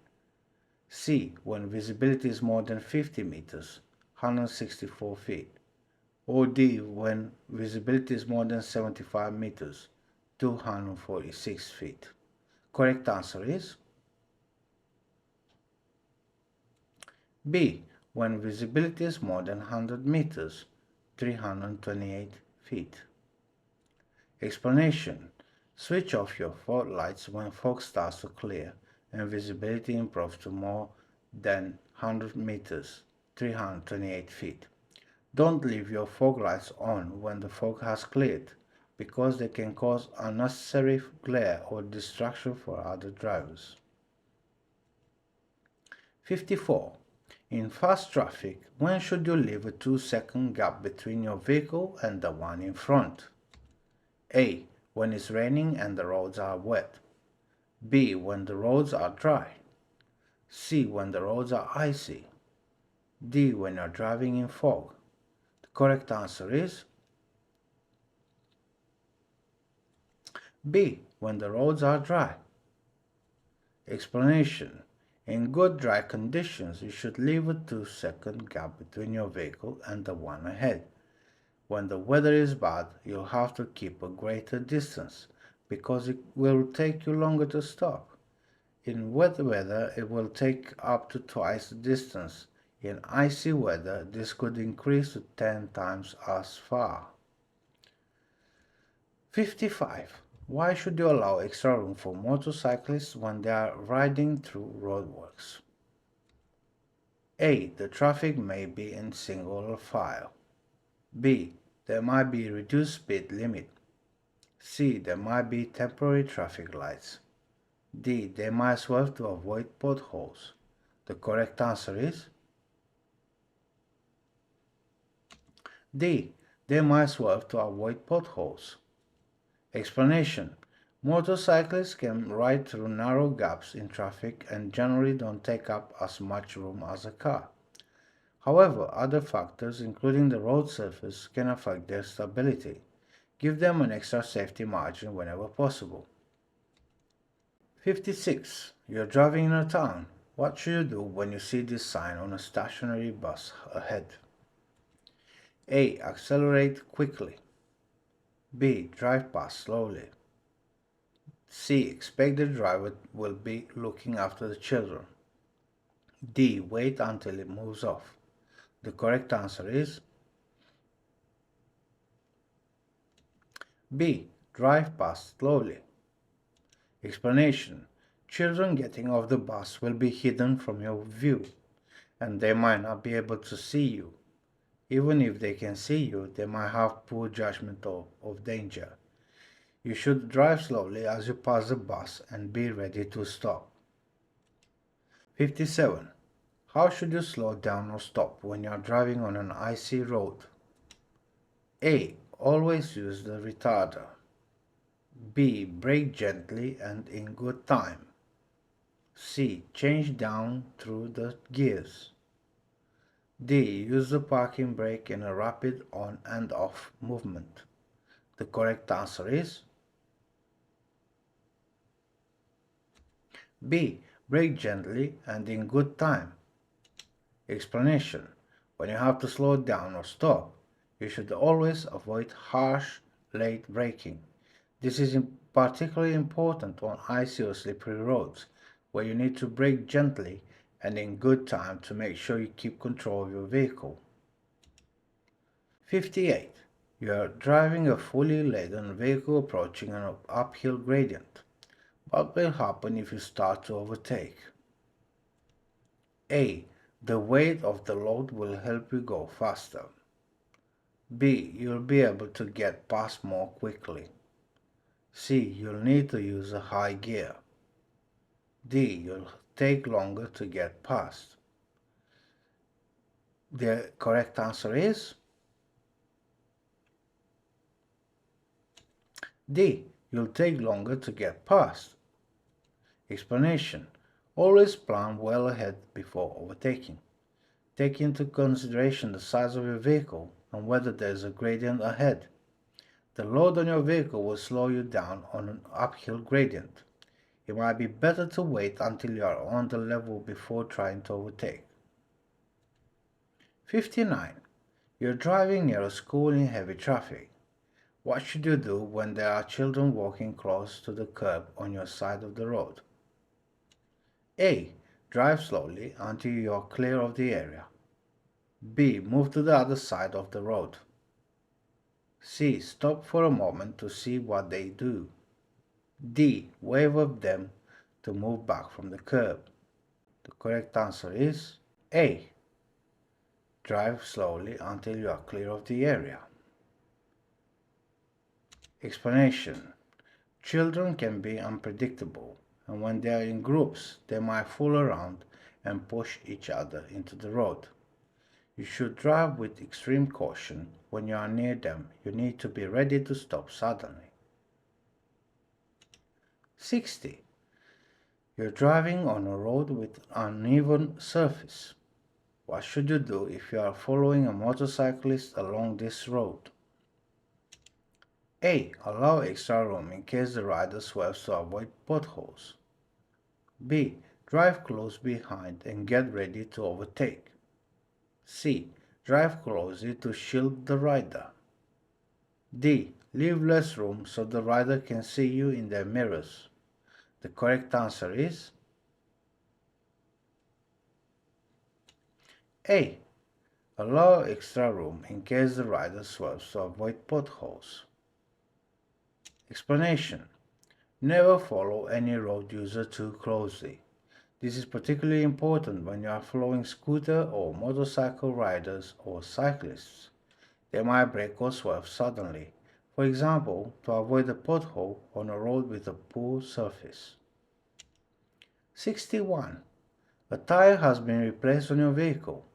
C. When visibility is more than 50 meters, 164 feet. Or D. When visibility is more than 75 meters, 246 feet. Correct answer is B. When visibility is more than 100 meters, 328 feet. Explanation. Switch off your fog lights when fog starts to clear and visibility improves to more than 100 meters, 328 feet. Don't leave your fog lights on when the fog has cleared, because they can cause unnecessary glare or distraction for other drivers. 54. In fast traffic, when should you leave a 2-second gap between your vehicle and the one in front? A. When it's raining and the roads are wet. B. When the roads are dry. C. When the roads are icy. D. When you're driving in fog. The correct answer is B. When the roads are dry. Explanation. In good dry conditions, you should leave a 2-second gap between your vehicle and the one ahead. When the weather is bad, you'll have to keep a greater distance because it will take you longer to stop. In wet weather, it will take up to twice the distance. In icy weather, this could increase to 10 times as far. 55. Why should you allow extra room for motorcyclists when they are riding through roadworks? A. The traffic may be in single file. B. There might be reduced speed limit. C. There might be temporary traffic lights. D. They might swerve to avoid potholes. The correct answer is D. They might swerve to avoid potholes. Explanation. Motorcyclists can ride through narrow gaps in traffic and generally don't take up as much room as a car. However, other factors, including the road surface, can affect their stability. Give them an extra safety margin whenever possible. 56. You're driving in a town. What should you do when you see this sign on a stationary bus ahead? A. Accelerate quickly. B. Drive past slowly. C. Expect the driver will be looking after the children. D. Wait until it moves off. The correct answer is B. Drive past slowly. Explanation. Children getting off the bus will be hidden from your view, and they might not be able to see you. Even if they can see you, they might have poor judgment of danger. You should drive slowly as you pass the bus and be ready to stop. 57. How should you slow down or stop when you are driving on an icy road? A. Always use the retarder. B. Brake gently and in good time. C. Change down through the gears. D. Use the parking brake in a rapid on and off movement. The correct answer is B. Brake gently and in good time. Explanation. When you have to slow down or stop, you should always avoid harsh, late braking. This is particularly important on icy or slippery roads, where you need to brake gently and in good time to make sure you keep control of your vehicle. 58. You are driving a fully laden vehicle approaching an uphill gradient. What will happen if you start to overtake? A. The weight of the load will help you go faster. B. You'll be able to get past more quickly. C. You'll need to use a high gear. D. You'll take longer to get past. The correct answer is D. You'll take longer to get past. Explanation. Always plan well ahead before overtaking. Take into consideration the size of your vehicle and whether there is a gradient ahead. The load on your vehicle will slow you down on an uphill gradient. It might be better to wait until you are on the level before trying to overtake. 59. You're driving near a school in heavy traffic. What should you do when there are children walking close to the curb on your side of the road? A. Drive slowly until you are clear of the area. B. Move to the other side of the road. C. Stop for a moment to see what they do. D. Wave at them to move back from the curb. The correct answer is A. Drive slowly until you are clear of the area. Explanation. Children can be unpredictable, and when they are in groups, they might fool around and push each other into the road. You should drive with extreme caution. When you are near them, you need to be ready to stop suddenly. 60. You're driving on a road with uneven surface. What should you do if you are following a motorcyclist along this road? A. Allow extra room in case the rider swerves to avoid potholes. B. Drive close behind and get ready to overtake. C. Drive closely to shield the rider. D. Leave less room so the rider can see you in their mirrors. The correct answer is A. Allow extra room in case the rider swerves to avoid potholes. Explanation. Never follow any road user too closely. This is particularly important when you are following scooter or motorcycle riders or cyclists. They might brake or swerve suddenly, for example, to avoid a pothole on a road with a poor surface. 61. A tire has been replaced on your vehicle.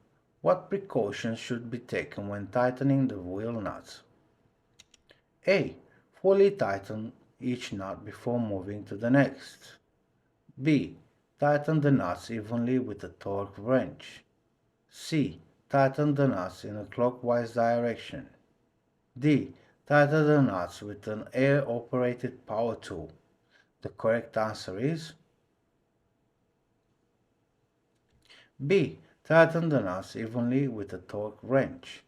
What precautions should be taken when tightening the wheel nuts? A. Fully tighten each nut before moving to the next. B. Tighten the nuts evenly with a torque wrench. C. Tighten the nuts in a clockwise direction. D. Tighten the nuts with an air-operated power tool. The correct answer is B. Tighten the nuts evenly with a torque wrench.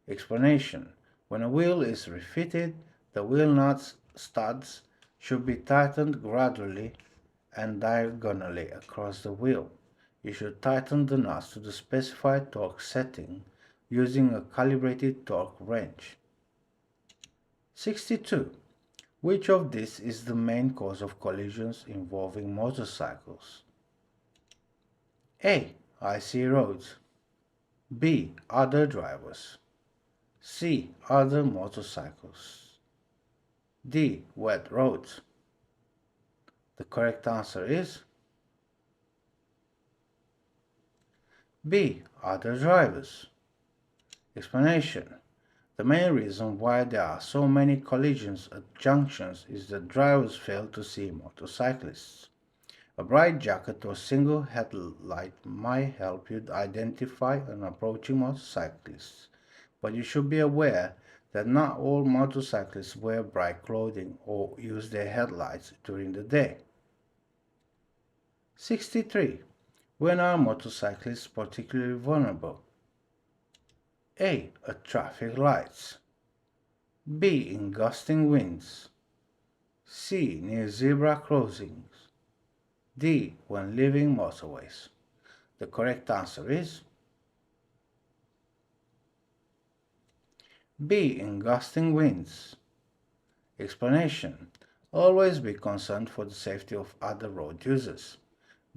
Explanation. When a wheel is refitted, the wheel nuts studs should be tightened gradually and diagonally across the wheel. You should tighten the nuts to the specified torque setting using a calibrated torque wrench. 62. Which of these is the main cause of collisions involving motorcycles? A. Icy roads. B. Other drivers. C. Other motorcycles. D. Wet roads. The correct answer is B. Other drivers. Explanation. The main reason why there are so many collisions at junctions is that drivers fail to see motorcyclists. A bright jacket or single headlight might help you identify an approaching motorcyclist, but you should be aware that not all motorcyclists wear bright clothing or use their headlights during the day. 63. When are motorcyclists particularly vulnerable? A. At traffic lights. B. In gusting winds. C. Near zebra crossings. D. When leaving motorways. The correct answer is B. In gusting winds. Explanation. Always be concerned for the safety of other road users.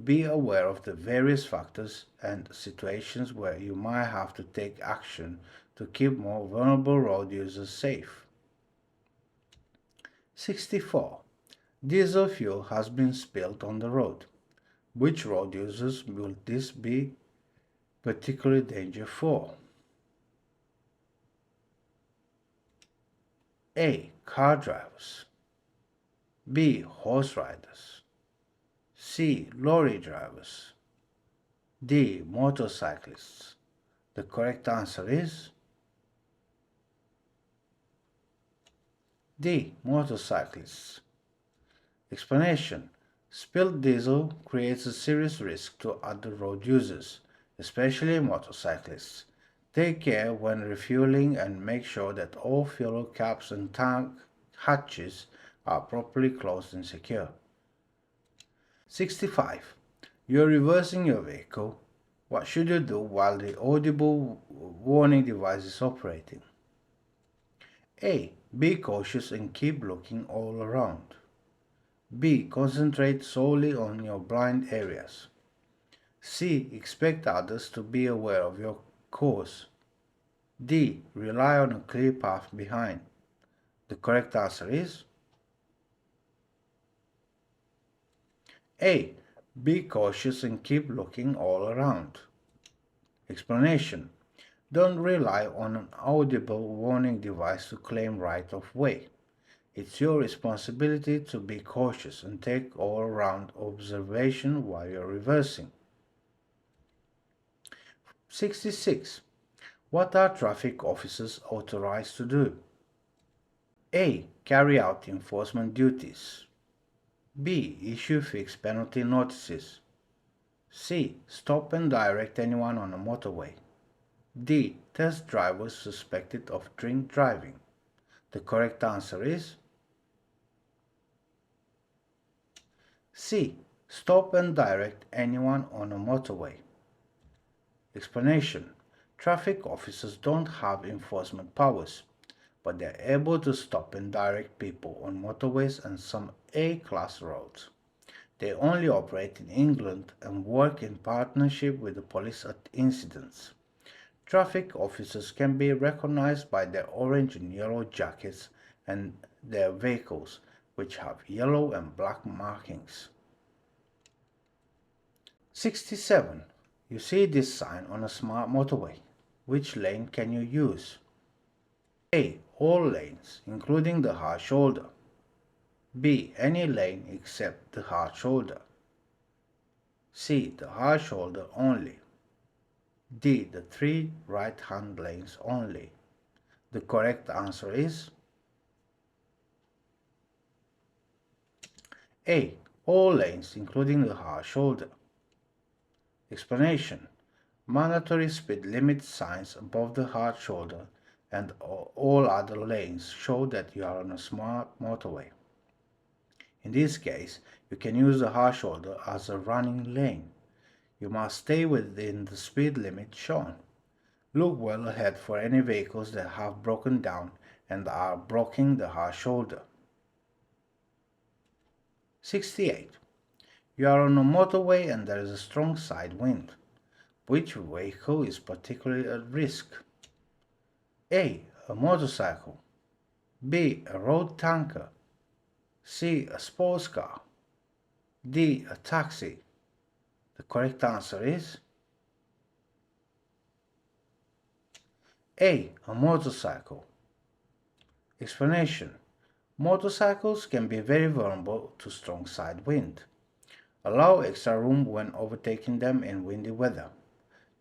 Be aware of the various factors and situations where you might have to take action to keep more vulnerable road users safe. 64. Diesel fuel has been spilled on the road. Which road users will this be particularly dangerous for? A. Car drivers. B. Horse riders. C. Lorry drivers. D. Motorcyclists. The correct answer is D. Motorcyclists. Explanation. Spilled diesel creates a serious risk to other road users, especially motorcyclists. Take care when refueling and make sure that all fuel caps and tank hatches are properly closed and secure. 65. You are reversing your vehicle. What should you do while the audible warning device is operating? A. Be cautious and keep looking all around. B. Concentrate solely on your blind areas. C. Expect others to be aware of your course. D. Rely on a clear path behind. The correct answer is A. Be cautious and keep looking all around. Explanation. Don't rely on an audible warning device to claim right of way. It's your responsibility to be cautious and take all-around observation while you're reversing. 66. What are traffic officers authorized to do? A. Carry out enforcement duties. B. Issue fixed penalty notices. C. Stop and direct anyone on a motorway. D. Test drivers suspected of drink driving. The correct answer is C. Stop and direct anyone on a motorway. Explanation. Traffic officers don't have enforcement powers, but they're able to stop and direct people on motorways and some A-class roads. They only operate in England and work in partnership with the police at incidents. Traffic officers can be recognized by their orange and yellow jackets and their vehicles, which have yellow and black markings. 67. You see this sign on a smart motorway. Which lane can you use? A. All lanes, including the hard shoulder. B. Any lane except the hard shoulder. C. The hard shoulder only. D. The 3 right-hand lanes only. The correct answer is A. All lanes, including the hard shoulder. Explanation. Mandatory speed limit signs above the hard shoulder and all other lanes show that you are on a smart motorway. In this case, you can use the hard shoulder as a running lane. You must stay within the speed limit shown. Look well ahead for any vehicles that have broken down and are blocking the hard shoulder. 68. You are on a motorway and there is a strong side wind. Which vehicle is particularly at risk? A. A motorcycle. B. A road tanker. C. A sports car. D. A taxi. The correct answer is A. A motorcycle. Explanation. Motorcycles can be very vulnerable to strong side wind. Allow extra room when overtaking them in windy weather.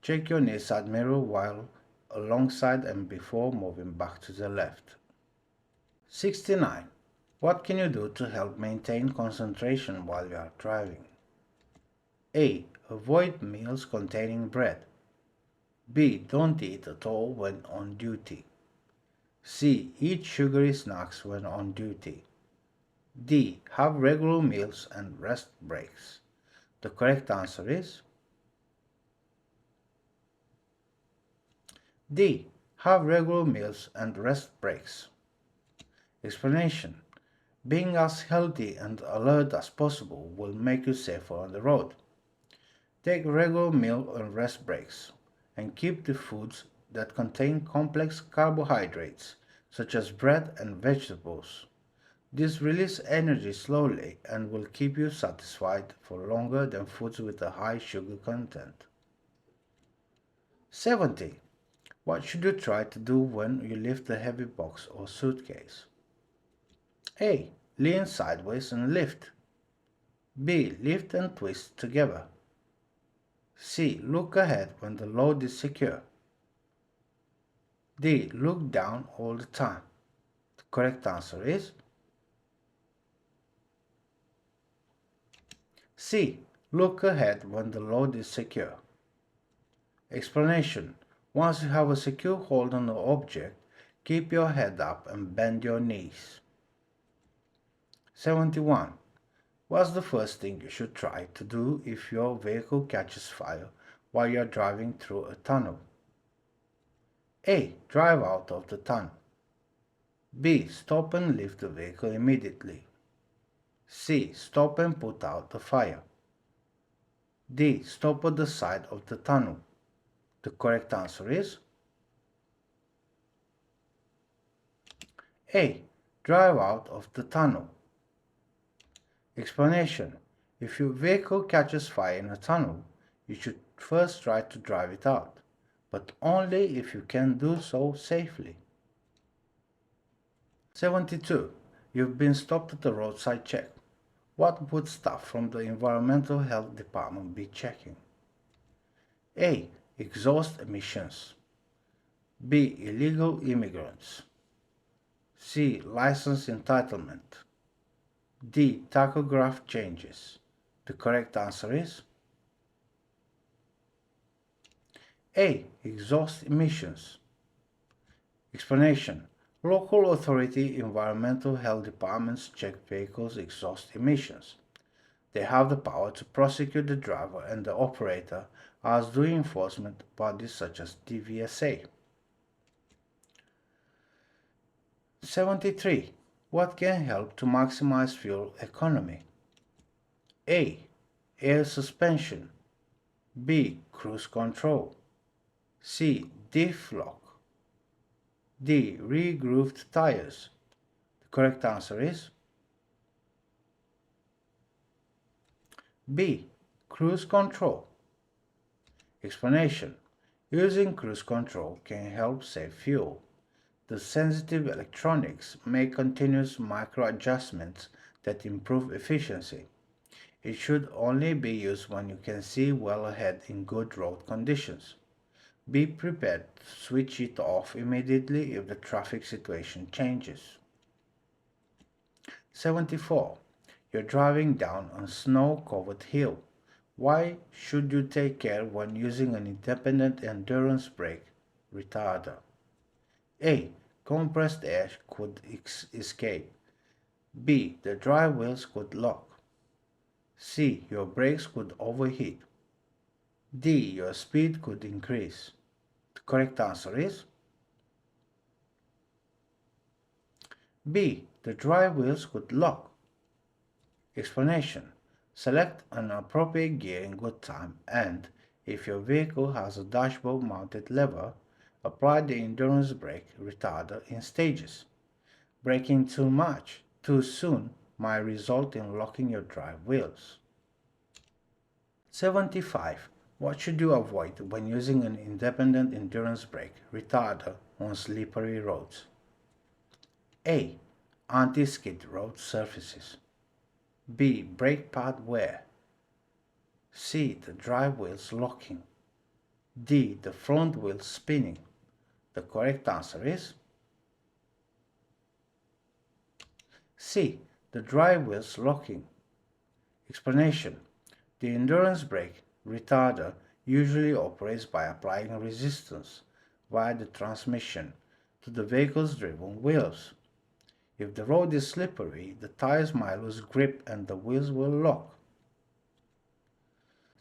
Check your near side mirror while alongside and before moving back to the left. 69. What can you do to help maintain concentration while you are driving? A. Avoid meals containing bread. B. Don't eat at all when on duty. C. Eat sugary snacks when on duty. D. Have regular meals and rest breaks. The correct answer is D. Have regular meals and rest breaks. Explanation: being as healthy and alert as possible will make you safer on the road. Take regular meal and rest breaks, and keep the foods that contain complex carbohydrates, such as bread and vegetables. This releases energy slowly and will keep you satisfied for longer than foods with a high sugar content. 70. What should you try to do when you lift a heavy box or suitcase? A. Lean sideways and lift. B. Lift and twist together. C. Look ahead when the load is secure. D. Look down all the time. The correct answer is C. Look ahead when the load is secure. Explanation: once you have a secure hold on the object, keep your head up and bend your knees. 71. What's the first thing you should try to do if your vehicle catches fire while you're driving through a tunnel? A. Drive out of the tunnel. B. Stop and leave the vehicle immediately. C. Stop and put out the fire. D. Stop at the side of the tunnel. The correct answer is A. Drive out of the tunnel. Explanation: if your vehicle catches fire in a tunnel, you should first try to drive it out, but only if you can do so safely. 72. You've been stopped at a roadside check. What would staff from the Environmental Health Department be checking? A. Exhaust emissions. B. Illegal immigrants. C. License entitlement. D. Tachograph changes. The correct answer is A. Exhaust emissions. Explanation: local authority environmental health departments check vehicles' exhaust emissions. They have the power to prosecute the driver and the operator, as do enforcement bodies such as DVSA. 73. What can help to maximize fuel economy? A. Air suspension. B. Cruise control. C. Diff lock. D. Re-grooved tires. The correct answer is B. Cruise control. Explanation: using cruise control can help save fuel. The sensitive electronics make continuous micro-adjustments that improve efficiency. It should only be used when you can see well ahead in good road conditions. Be prepared to switch it off immediately if the traffic situation changes. 74. You're driving down a snow-covered hill. Why should you take care when using an independent endurance brake retarder? A. Compressed air could escape. B. The drive wheels could lock. C. Your brakes could overheat. D. Your speed could increase. The correct answer is B. The drive wheels could lock. Explanation: select an appropriate gear in good time and, if your vehicle has a dashboard mounted lever, apply the endurance brake retarder in stages. Braking too much, too soon might result in locking your drive wheels. 75. What should you avoid when using an independent endurance brake retarder on slippery roads? A. Anti-skid road surfaces. B. Brake pad wear. C. The drive wheels locking. D. The front wheels spinning. The correct answer is C. The drive wheels locking. Explanation. The endurance brake retarder usually operates by applying resistance via the transmission to the vehicle's driven wheels. If the road is slippery, the tires might lose grip and the wheels will lock.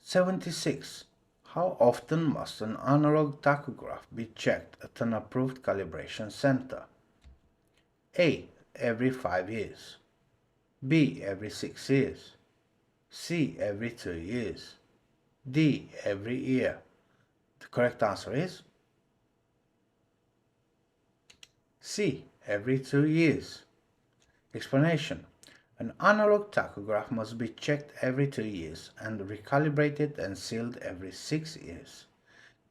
76. How often must an analog tachograph be checked at an approved calibration center? A. Every 5 years. B. Every 6 years. C. Every 2 years. D. Every year. The correct answer is C. Every 2 years. Explanation. An analog tachograph must be checked every 2 years and recalibrated and sealed every 6 years.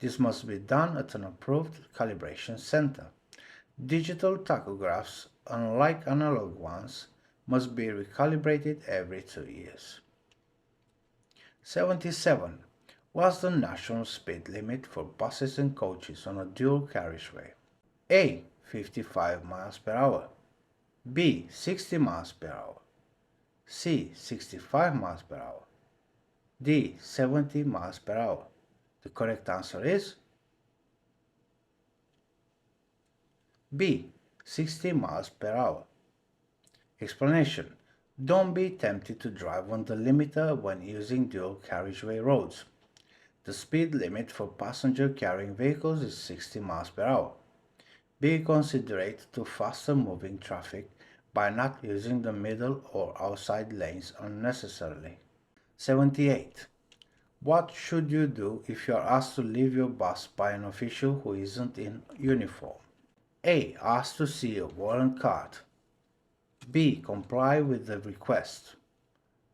This must be done at an approved calibration center. Digital tachographs, unlike analog ones, must be recalibrated every 2 years. 77. What's the national speed limit for buses and coaches on a dual carriageway? A. 55 miles per hour. B. 60 miles per hour. C. 65 miles per hour. D. 70 miles per hour. The correct answer is B. 60 miles per hour. Explanation. Don't be tempted to drive on the limiter when using dual carriageway roads. The speed limit for passenger carrying vehicles is 60 miles per hour. Be considerate to faster moving traffic by not using the middle or outside lanes unnecessarily. 78. What should you do if you are asked to leave your bus by an official who isn't in uniform? A. Ask to see a warrant card. B. Comply with the request.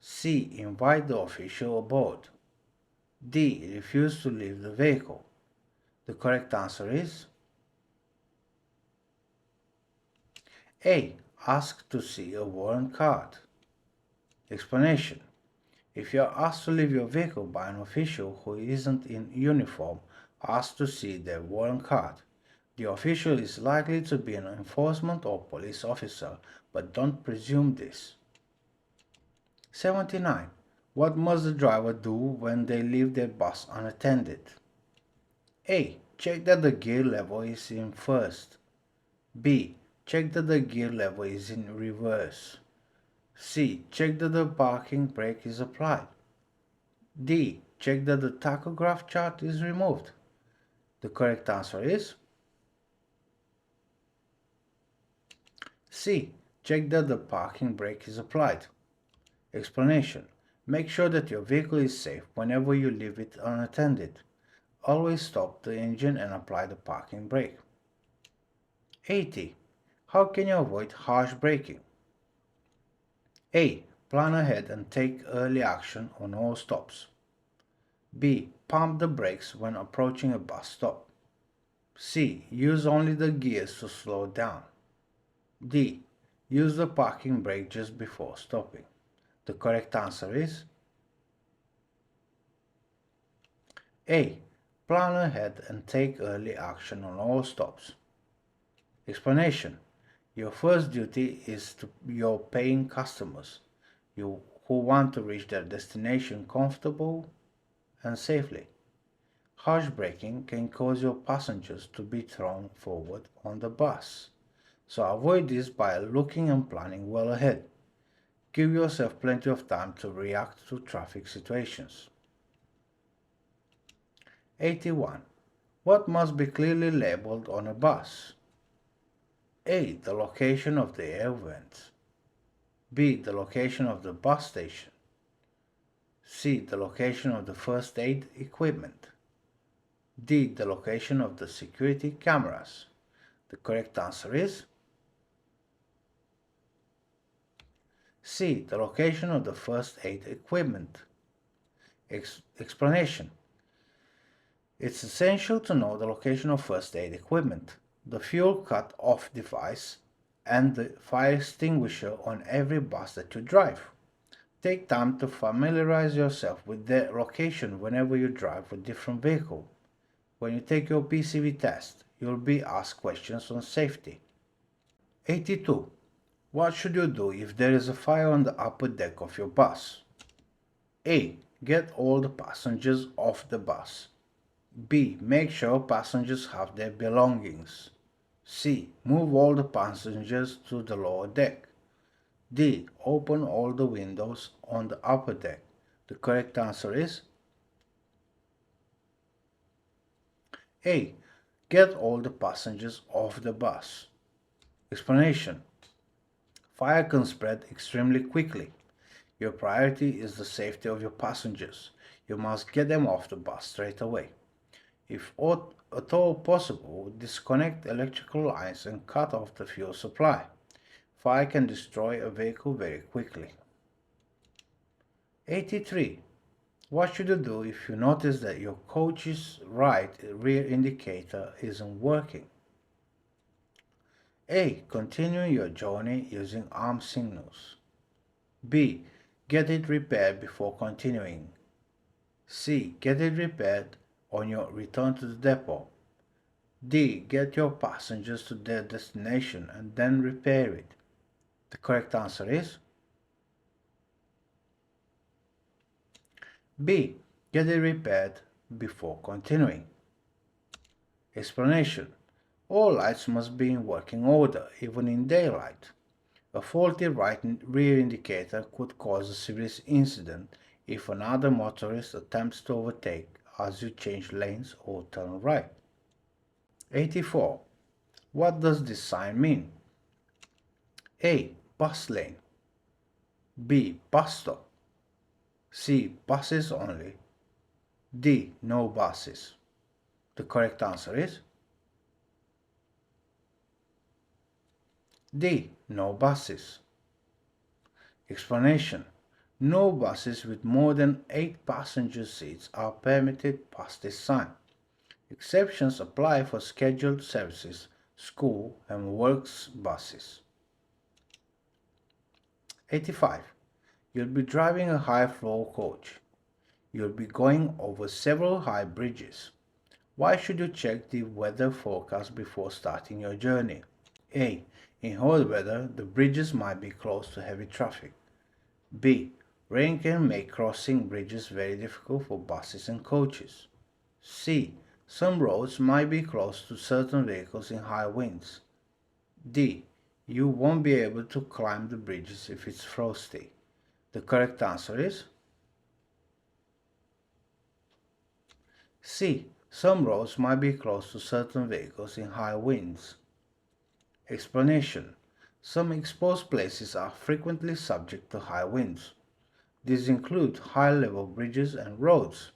C. Invite the official aboard. D. Refuse to leave the vehicle. The correct answer is A. Ask to see a warrant card. Explanation. If you are asked to leave your vehicle by an official who isn't in uniform, ask to see their warrant card. The official is likely to be an enforcement or police officer, but don't presume this. 79. What must the driver do when they leave their bus unattended? A. Check that the gear lever is in first. B. Check that the gear lever is in reverse. C. Check that the parking brake is applied. D. Check that the tachograph chart is removed. The correct answer is C. Check that the parking brake is applied. Explanation. Make sure that your vehicle is safe whenever you leave it unattended. Always stop the engine and apply the parking brake. 80. How can you avoid harsh braking? A. Plan ahead and take early action on all stops. B. Pump the brakes when approaching a bus stop. C. Use only the gears to slow down. D. Use the parking brake just before stopping. The correct answer is A. Plan ahead and take early action on all stops. Explanation. Your first duty is to your paying customers, who want to reach their destination comfortable and safely. Harsh braking can cause your passengers to be thrown forward on the bus, so avoid this by looking and planning well ahead. Give yourself plenty of time to react to traffic situations. 81. What must be clearly labeled on a bus? A. The location of the air vents. B. The location of the bus station. C. The location of the first aid equipment. D. The location of the security cameras. The correct answer is C. The location of the first aid equipment. Explanation. It's essential to know the location of first aid equipment, the fuel cut-off device, and the fire extinguisher on every bus that you drive. Take time to familiarize yourself with the location whenever you drive a different vehicle. When you take your PCV test, you'll be asked questions on safety. 82. What should you do if there is a fire on the upper deck of your bus? A. Get all the passengers off the bus. B. Make sure passengers have their belongings. C. Move all the passengers to the lower deck. D. Open all the windows on the upper deck. The correct answer is A. Get all the passengers off the bus. Explanation. Fire can spread extremely quickly. Your priority is the safety of your passengers. You must get them off the bus straight away. If at all possible, disconnect electrical lines and cut off the fuel supply. Fire can destroy a vehicle very quickly. 83. What should you do if you notice that your coach's right rear indicator isn't working? A. Continue your journey using arm signals. B. Get it repaired before continuing. C. Get it repaired on your return to the depot. D. Get your passengers to their destination and then repair it. The correct answer is B. Get it repaired before continuing. Explanation. All lights must be in working order, even in daylight. A faulty right rear indicator could cause a serious incident if another motorist attempts to overtake as you change lanes or turn right. 84. What does this sign mean? A. Bus lane. B. Bus stop. C. Buses only. D. No buses. The correct answer is D. No buses. Explanation. No buses with more than 8 passenger seats are permitted past this sign. Exceptions apply for scheduled services, school and works buses. 85. You'll be driving a high-floor coach. You'll be going over several high bridges. Why should you check the weather forecast before starting your journey? A. In hot weather, the bridges might be close to heavy traffic. B. Rain can make crossing bridges very difficult for buses and coaches. C. Some roads might be close to certain vehicles in high winds. D. You won't be able to climb the bridges if it's frosty. The correct answer is C. Some roads might be close to certain vehicles in high winds. Explanation. Some exposed places are frequently subject to high winds. These include high-level bridges and roads,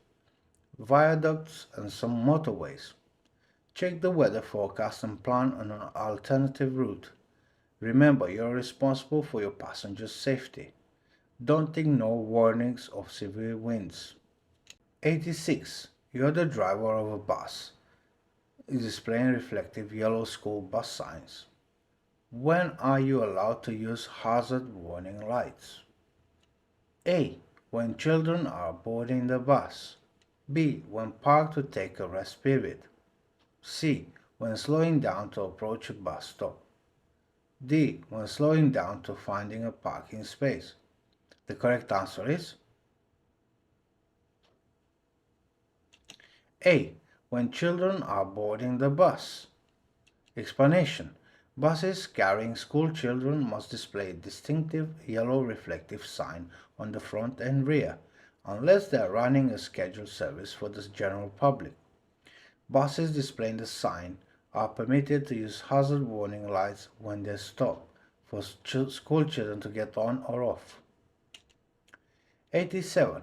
viaducts, and some motorways. Check the weather forecast and plan on an alternative route. Remember, you're responsible for your passengers' safety. Don't ignore warnings of severe winds. 86. You're the driver of a bus. Is displaying reflective yellow school bus signs. When are you allowed to use hazard warning lights? A. When children are boarding the bus. B. When parked to take a rest period. C. When slowing down to approach a bus stop. D. When slowing down to finding a parking space. The correct answer is A. When children are boarding the bus. Explanation. Buses carrying school children must display a distinctive yellow reflective sign on the front and rear, unless they are running a scheduled service for the general public. Buses displaying the sign are permitted to use hazard warning lights when they stop for school children to get on or off. 87.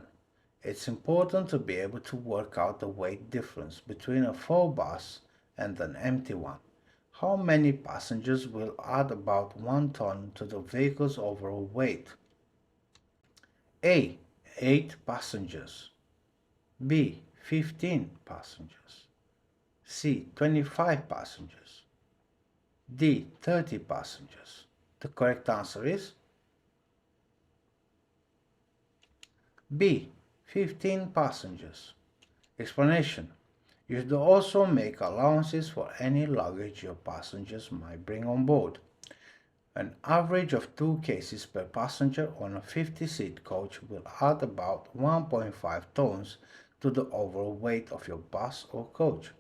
It's important to be able to work out the weight difference between a full bus and an empty one. How many passengers will add about 1 ton to the vehicle's overall weight? A. 8 passengers. B. 15 passengers. C. 25 passengers. D. 30 passengers. The correct answer is B. 15 passengers. Explanation. You should also make allowances for any luggage your passengers might bring on board. An average of 2 cases per passenger on a 50-seat coach will add about 1.5 tons to the overall weight of your bus or coach.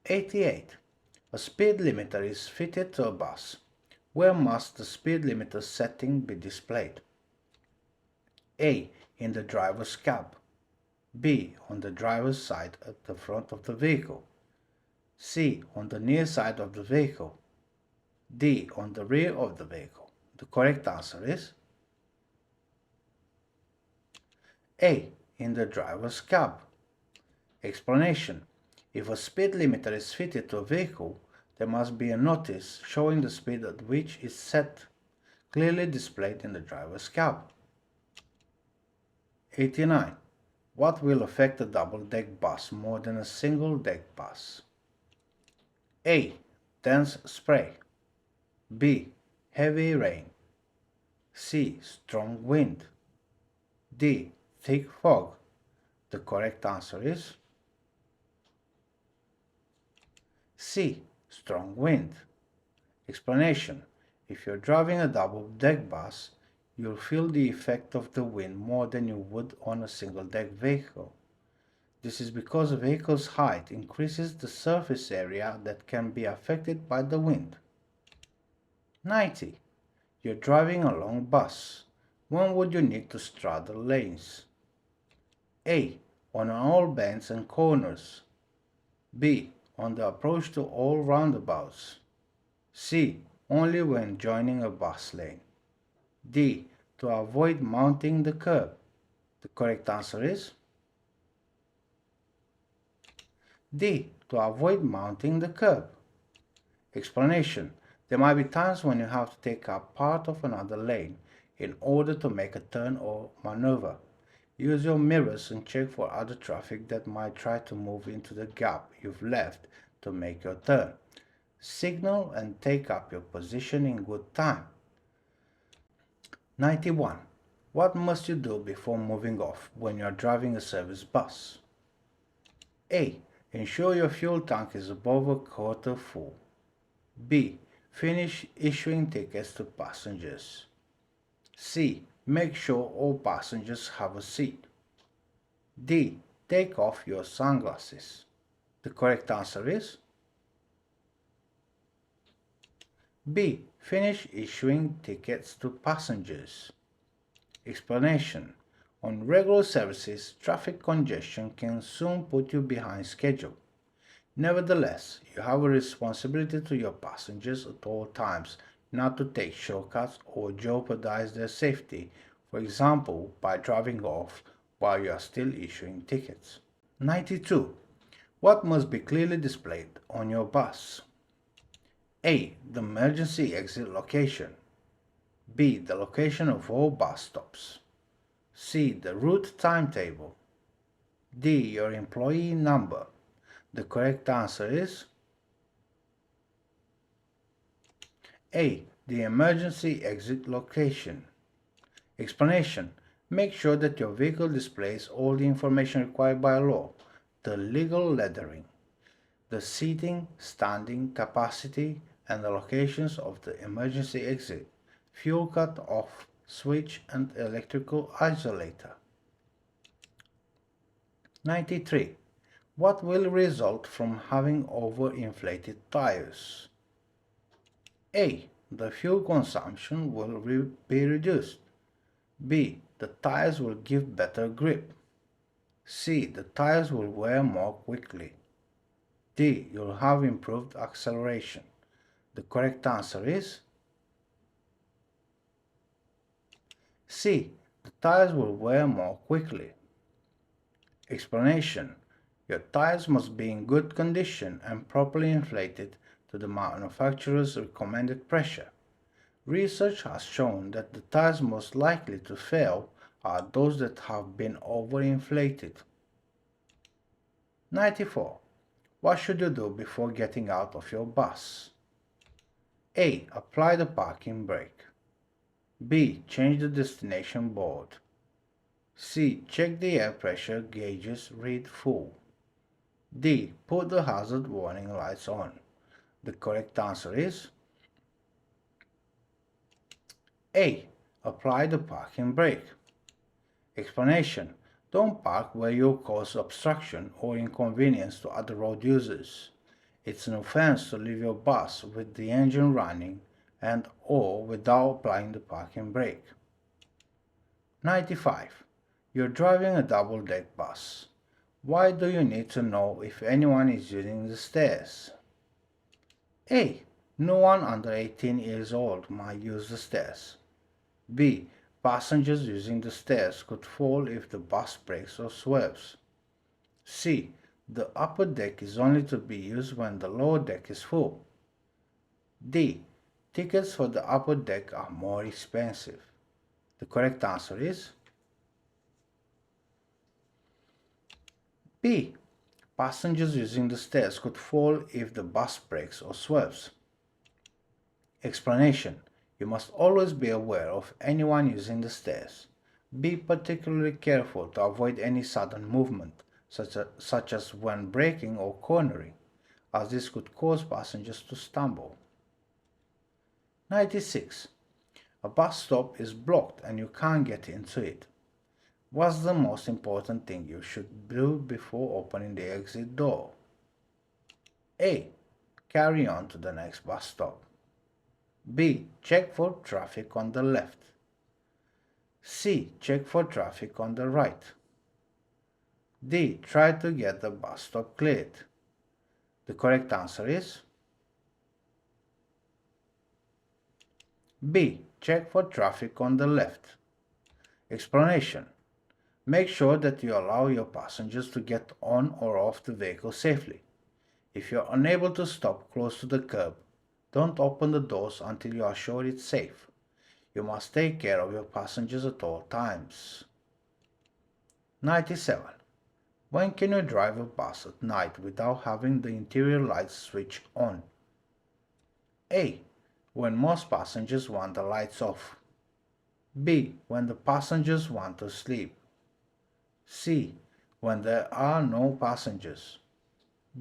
88. A speed limiter is fitted to a bus. Where must the speed limiter setting be displayed? A. In the driver's cab. B. On the driver's side at the front of the vehicle. C. On the near side of the vehicle. D. On the rear of the vehicle. The correct answer is A. In the driver's cab. Explanation. If a speed limiter is fitted to a vehicle, there must be a notice showing the speed at which it's set, clearly displayed in the driver's cab. 89. What will affect a double-deck bus more than a single-deck bus? A. Dense spray. B. Heavy rain. C. Strong wind. D. Thick fog. The correct answer is C. Strong wind. Explanation. If you're driving a double-deck bus, you'll feel the effect of the wind more than you would on a single-deck vehicle. This is because a vehicle's height increases the surface area that can be affected by the wind. 90. You're driving a long bus. When would you need to straddle lanes? A. On all bends and corners. B. On the approach to all roundabouts. C. Only when joining a bus lane. D. To avoid mounting the curb. The correct answer is D. To avoid mounting the curb. Explanation. There might be times when you have to take up part of another lane in order to make a turn or maneuver. Use your mirrors and check for other traffic that might try to move into the gap you've left to make your turn. Signal and take up your position in good time. 91. What must you do before moving off when you are driving a service bus? A. Ensure your fuel tank is above a quarter full. B. Finish issuing tickets to passengers. C. Make sure all passengers have a seat. D. Take off your sunglasses. The correct answer is B. Finish issuing tickets to passengers. Explanation. On regular services, traffic congestion can soon put you behind schedule. Nevertheless, you have a responsibility to your passengers at all times not to take shortcuts or jeopardize their safety, for example, by driving off while you are still issuing tickets. 92. What must be clearly displayed on your bus? A. The emergency exit location. B. The location of all bus stops. C. The route timetable. D. Your employee number. The correct answer is A. The emergency exit location. Explanation. Make sure that your vehicle displays all the information required by law, the legal lettering, the seating, standing capacity, and the locations of the emergency exit, fuel cut-off switch, and electrical isolator. 93. What will result from having overinflated tires? A. The fuel consumption will be reduced. B. The tires will give better grip. C. The tires will wear more quickly. D. You'll have improved acceleration. The correct answer is C. The tires will wear more quickly. Explanation. Your tires must be in good condition and properly inflated to the manufacturer's recommended pressure. Research has shown that the tires most likely to fail are those that have been overinflated. 94. What should you do before getting out of your bus? A. Apply the parking brake. B. Change the destination board. C. Check the air pressure gauges read full. D. Put the hazard warning lights on. The correct answer is A. Apply the parking brake. Explanation. Don't park where you cause obstruction or inconvenience to other road users. It's an offense to leave your bus with the engine running and or without applying the parking brake. 95. You're driving a double-deck bus. Why do you need to know if anyone is using the stairs? A. No one under 18 years old might use the stairs. B. Passengers using the stairs could fall if the bus brakes or swerves. C. The upper deck is only to be used when the lower deck is full. D. Tickets for the upper deck are more expensive. The correct answer is B. Passengers using the stairs could fall if the bus brakes or swerves. Explanation. You must always be aware of anyone using the stairs. Be particularly careful to avoid any sudden movement, such as when braking or cornering, as this could cause passengers to stumble. 96. A bus stop is blocked and you can't get into it. What's the most important thing you should do before opening the exit door? A. Carry on to the next bus stop. B. Check for traffic on the left. C. Check for traffic on the right. D. Try to get the bus stop cleared. The correct answer is B. Check for traffic on the left. Explanation. Make sure that you allow your passengers to get on or off the vehicle safely. If you are unable to stop close to the curb, don't open the doors until you are sure it's safe. You must take care of your passengers at all times. 97. When can you drive a bus at night without having the interior lights switched on? A. When most passengers want the lights off. B. When the passengers want to sleep. C. When there are no passengers.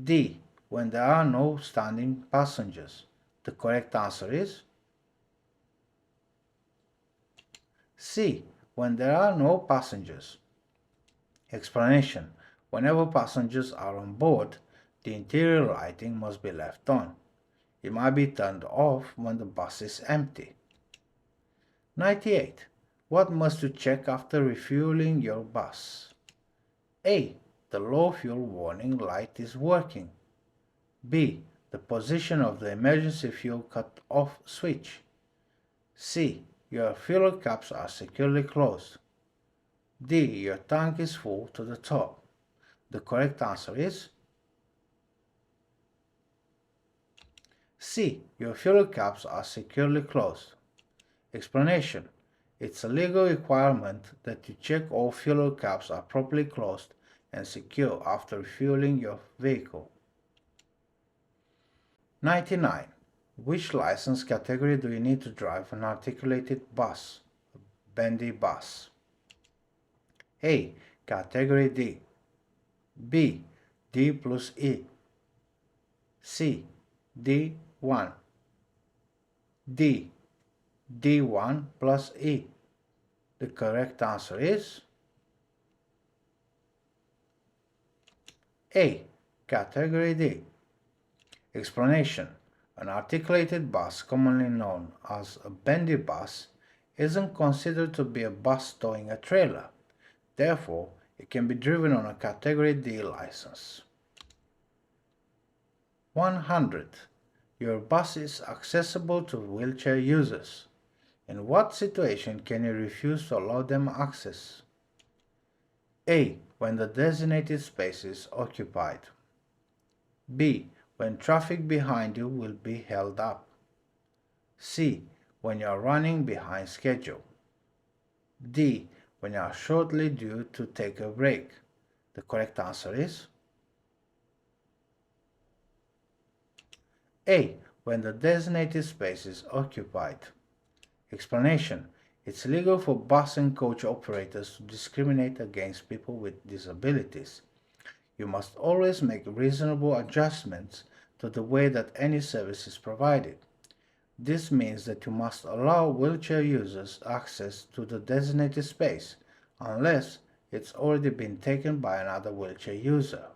D. When there are no standing passengers. The correct answer is C. When there are no passengers. Explanation. Whenever passengers are on board, the interior lighting must be left on. It might be turned off when the bus is empty. 98. What must you check after refueling your bus? A. The low fuel warning light is working. B. The position of the emergency fuel cut-off switch. C. Your fuel caps are securely closed. D. Your tank is full to the top. The correct answer is C. Your fuel caps are securely closed. Explanation. It's a legal requirement that you check all fuel caps are properly closed and secure after refueling your vehicle. 99. Which license category do you need to drive an articulated bus, a bendy bus? A. Category D. B. D plus E. C. D1. D. D1 plus E. The correct answer is A. Category D. Explanation. An articulated bus, commonly known as a bendy bus, isn't considered to be a bus towing a trailer. Therefore, it can be driven on a Category D license. 100. Your bus is accessible to wheelchair users. In what situation can you refuse to allow them access? A. When the designated space is occupied. B. When traffic behind you will be held up. C. When you are running behind schedule. D. When you are shortly due to take a break. The correct answer is A. When the designated space is occupied. Explanation. It's illegal for bus and coach operators to discriminate against people with disabilities. You must always make reasonable adjustments to the way that any service is provided. This means that you must allow wheelchair users access to the designated space, unless it's already been taken by another wheelchair user.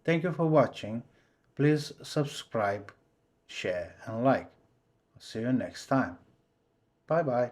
Thank you for watching. Please subscribe, share and like. See you next time. Bye bye.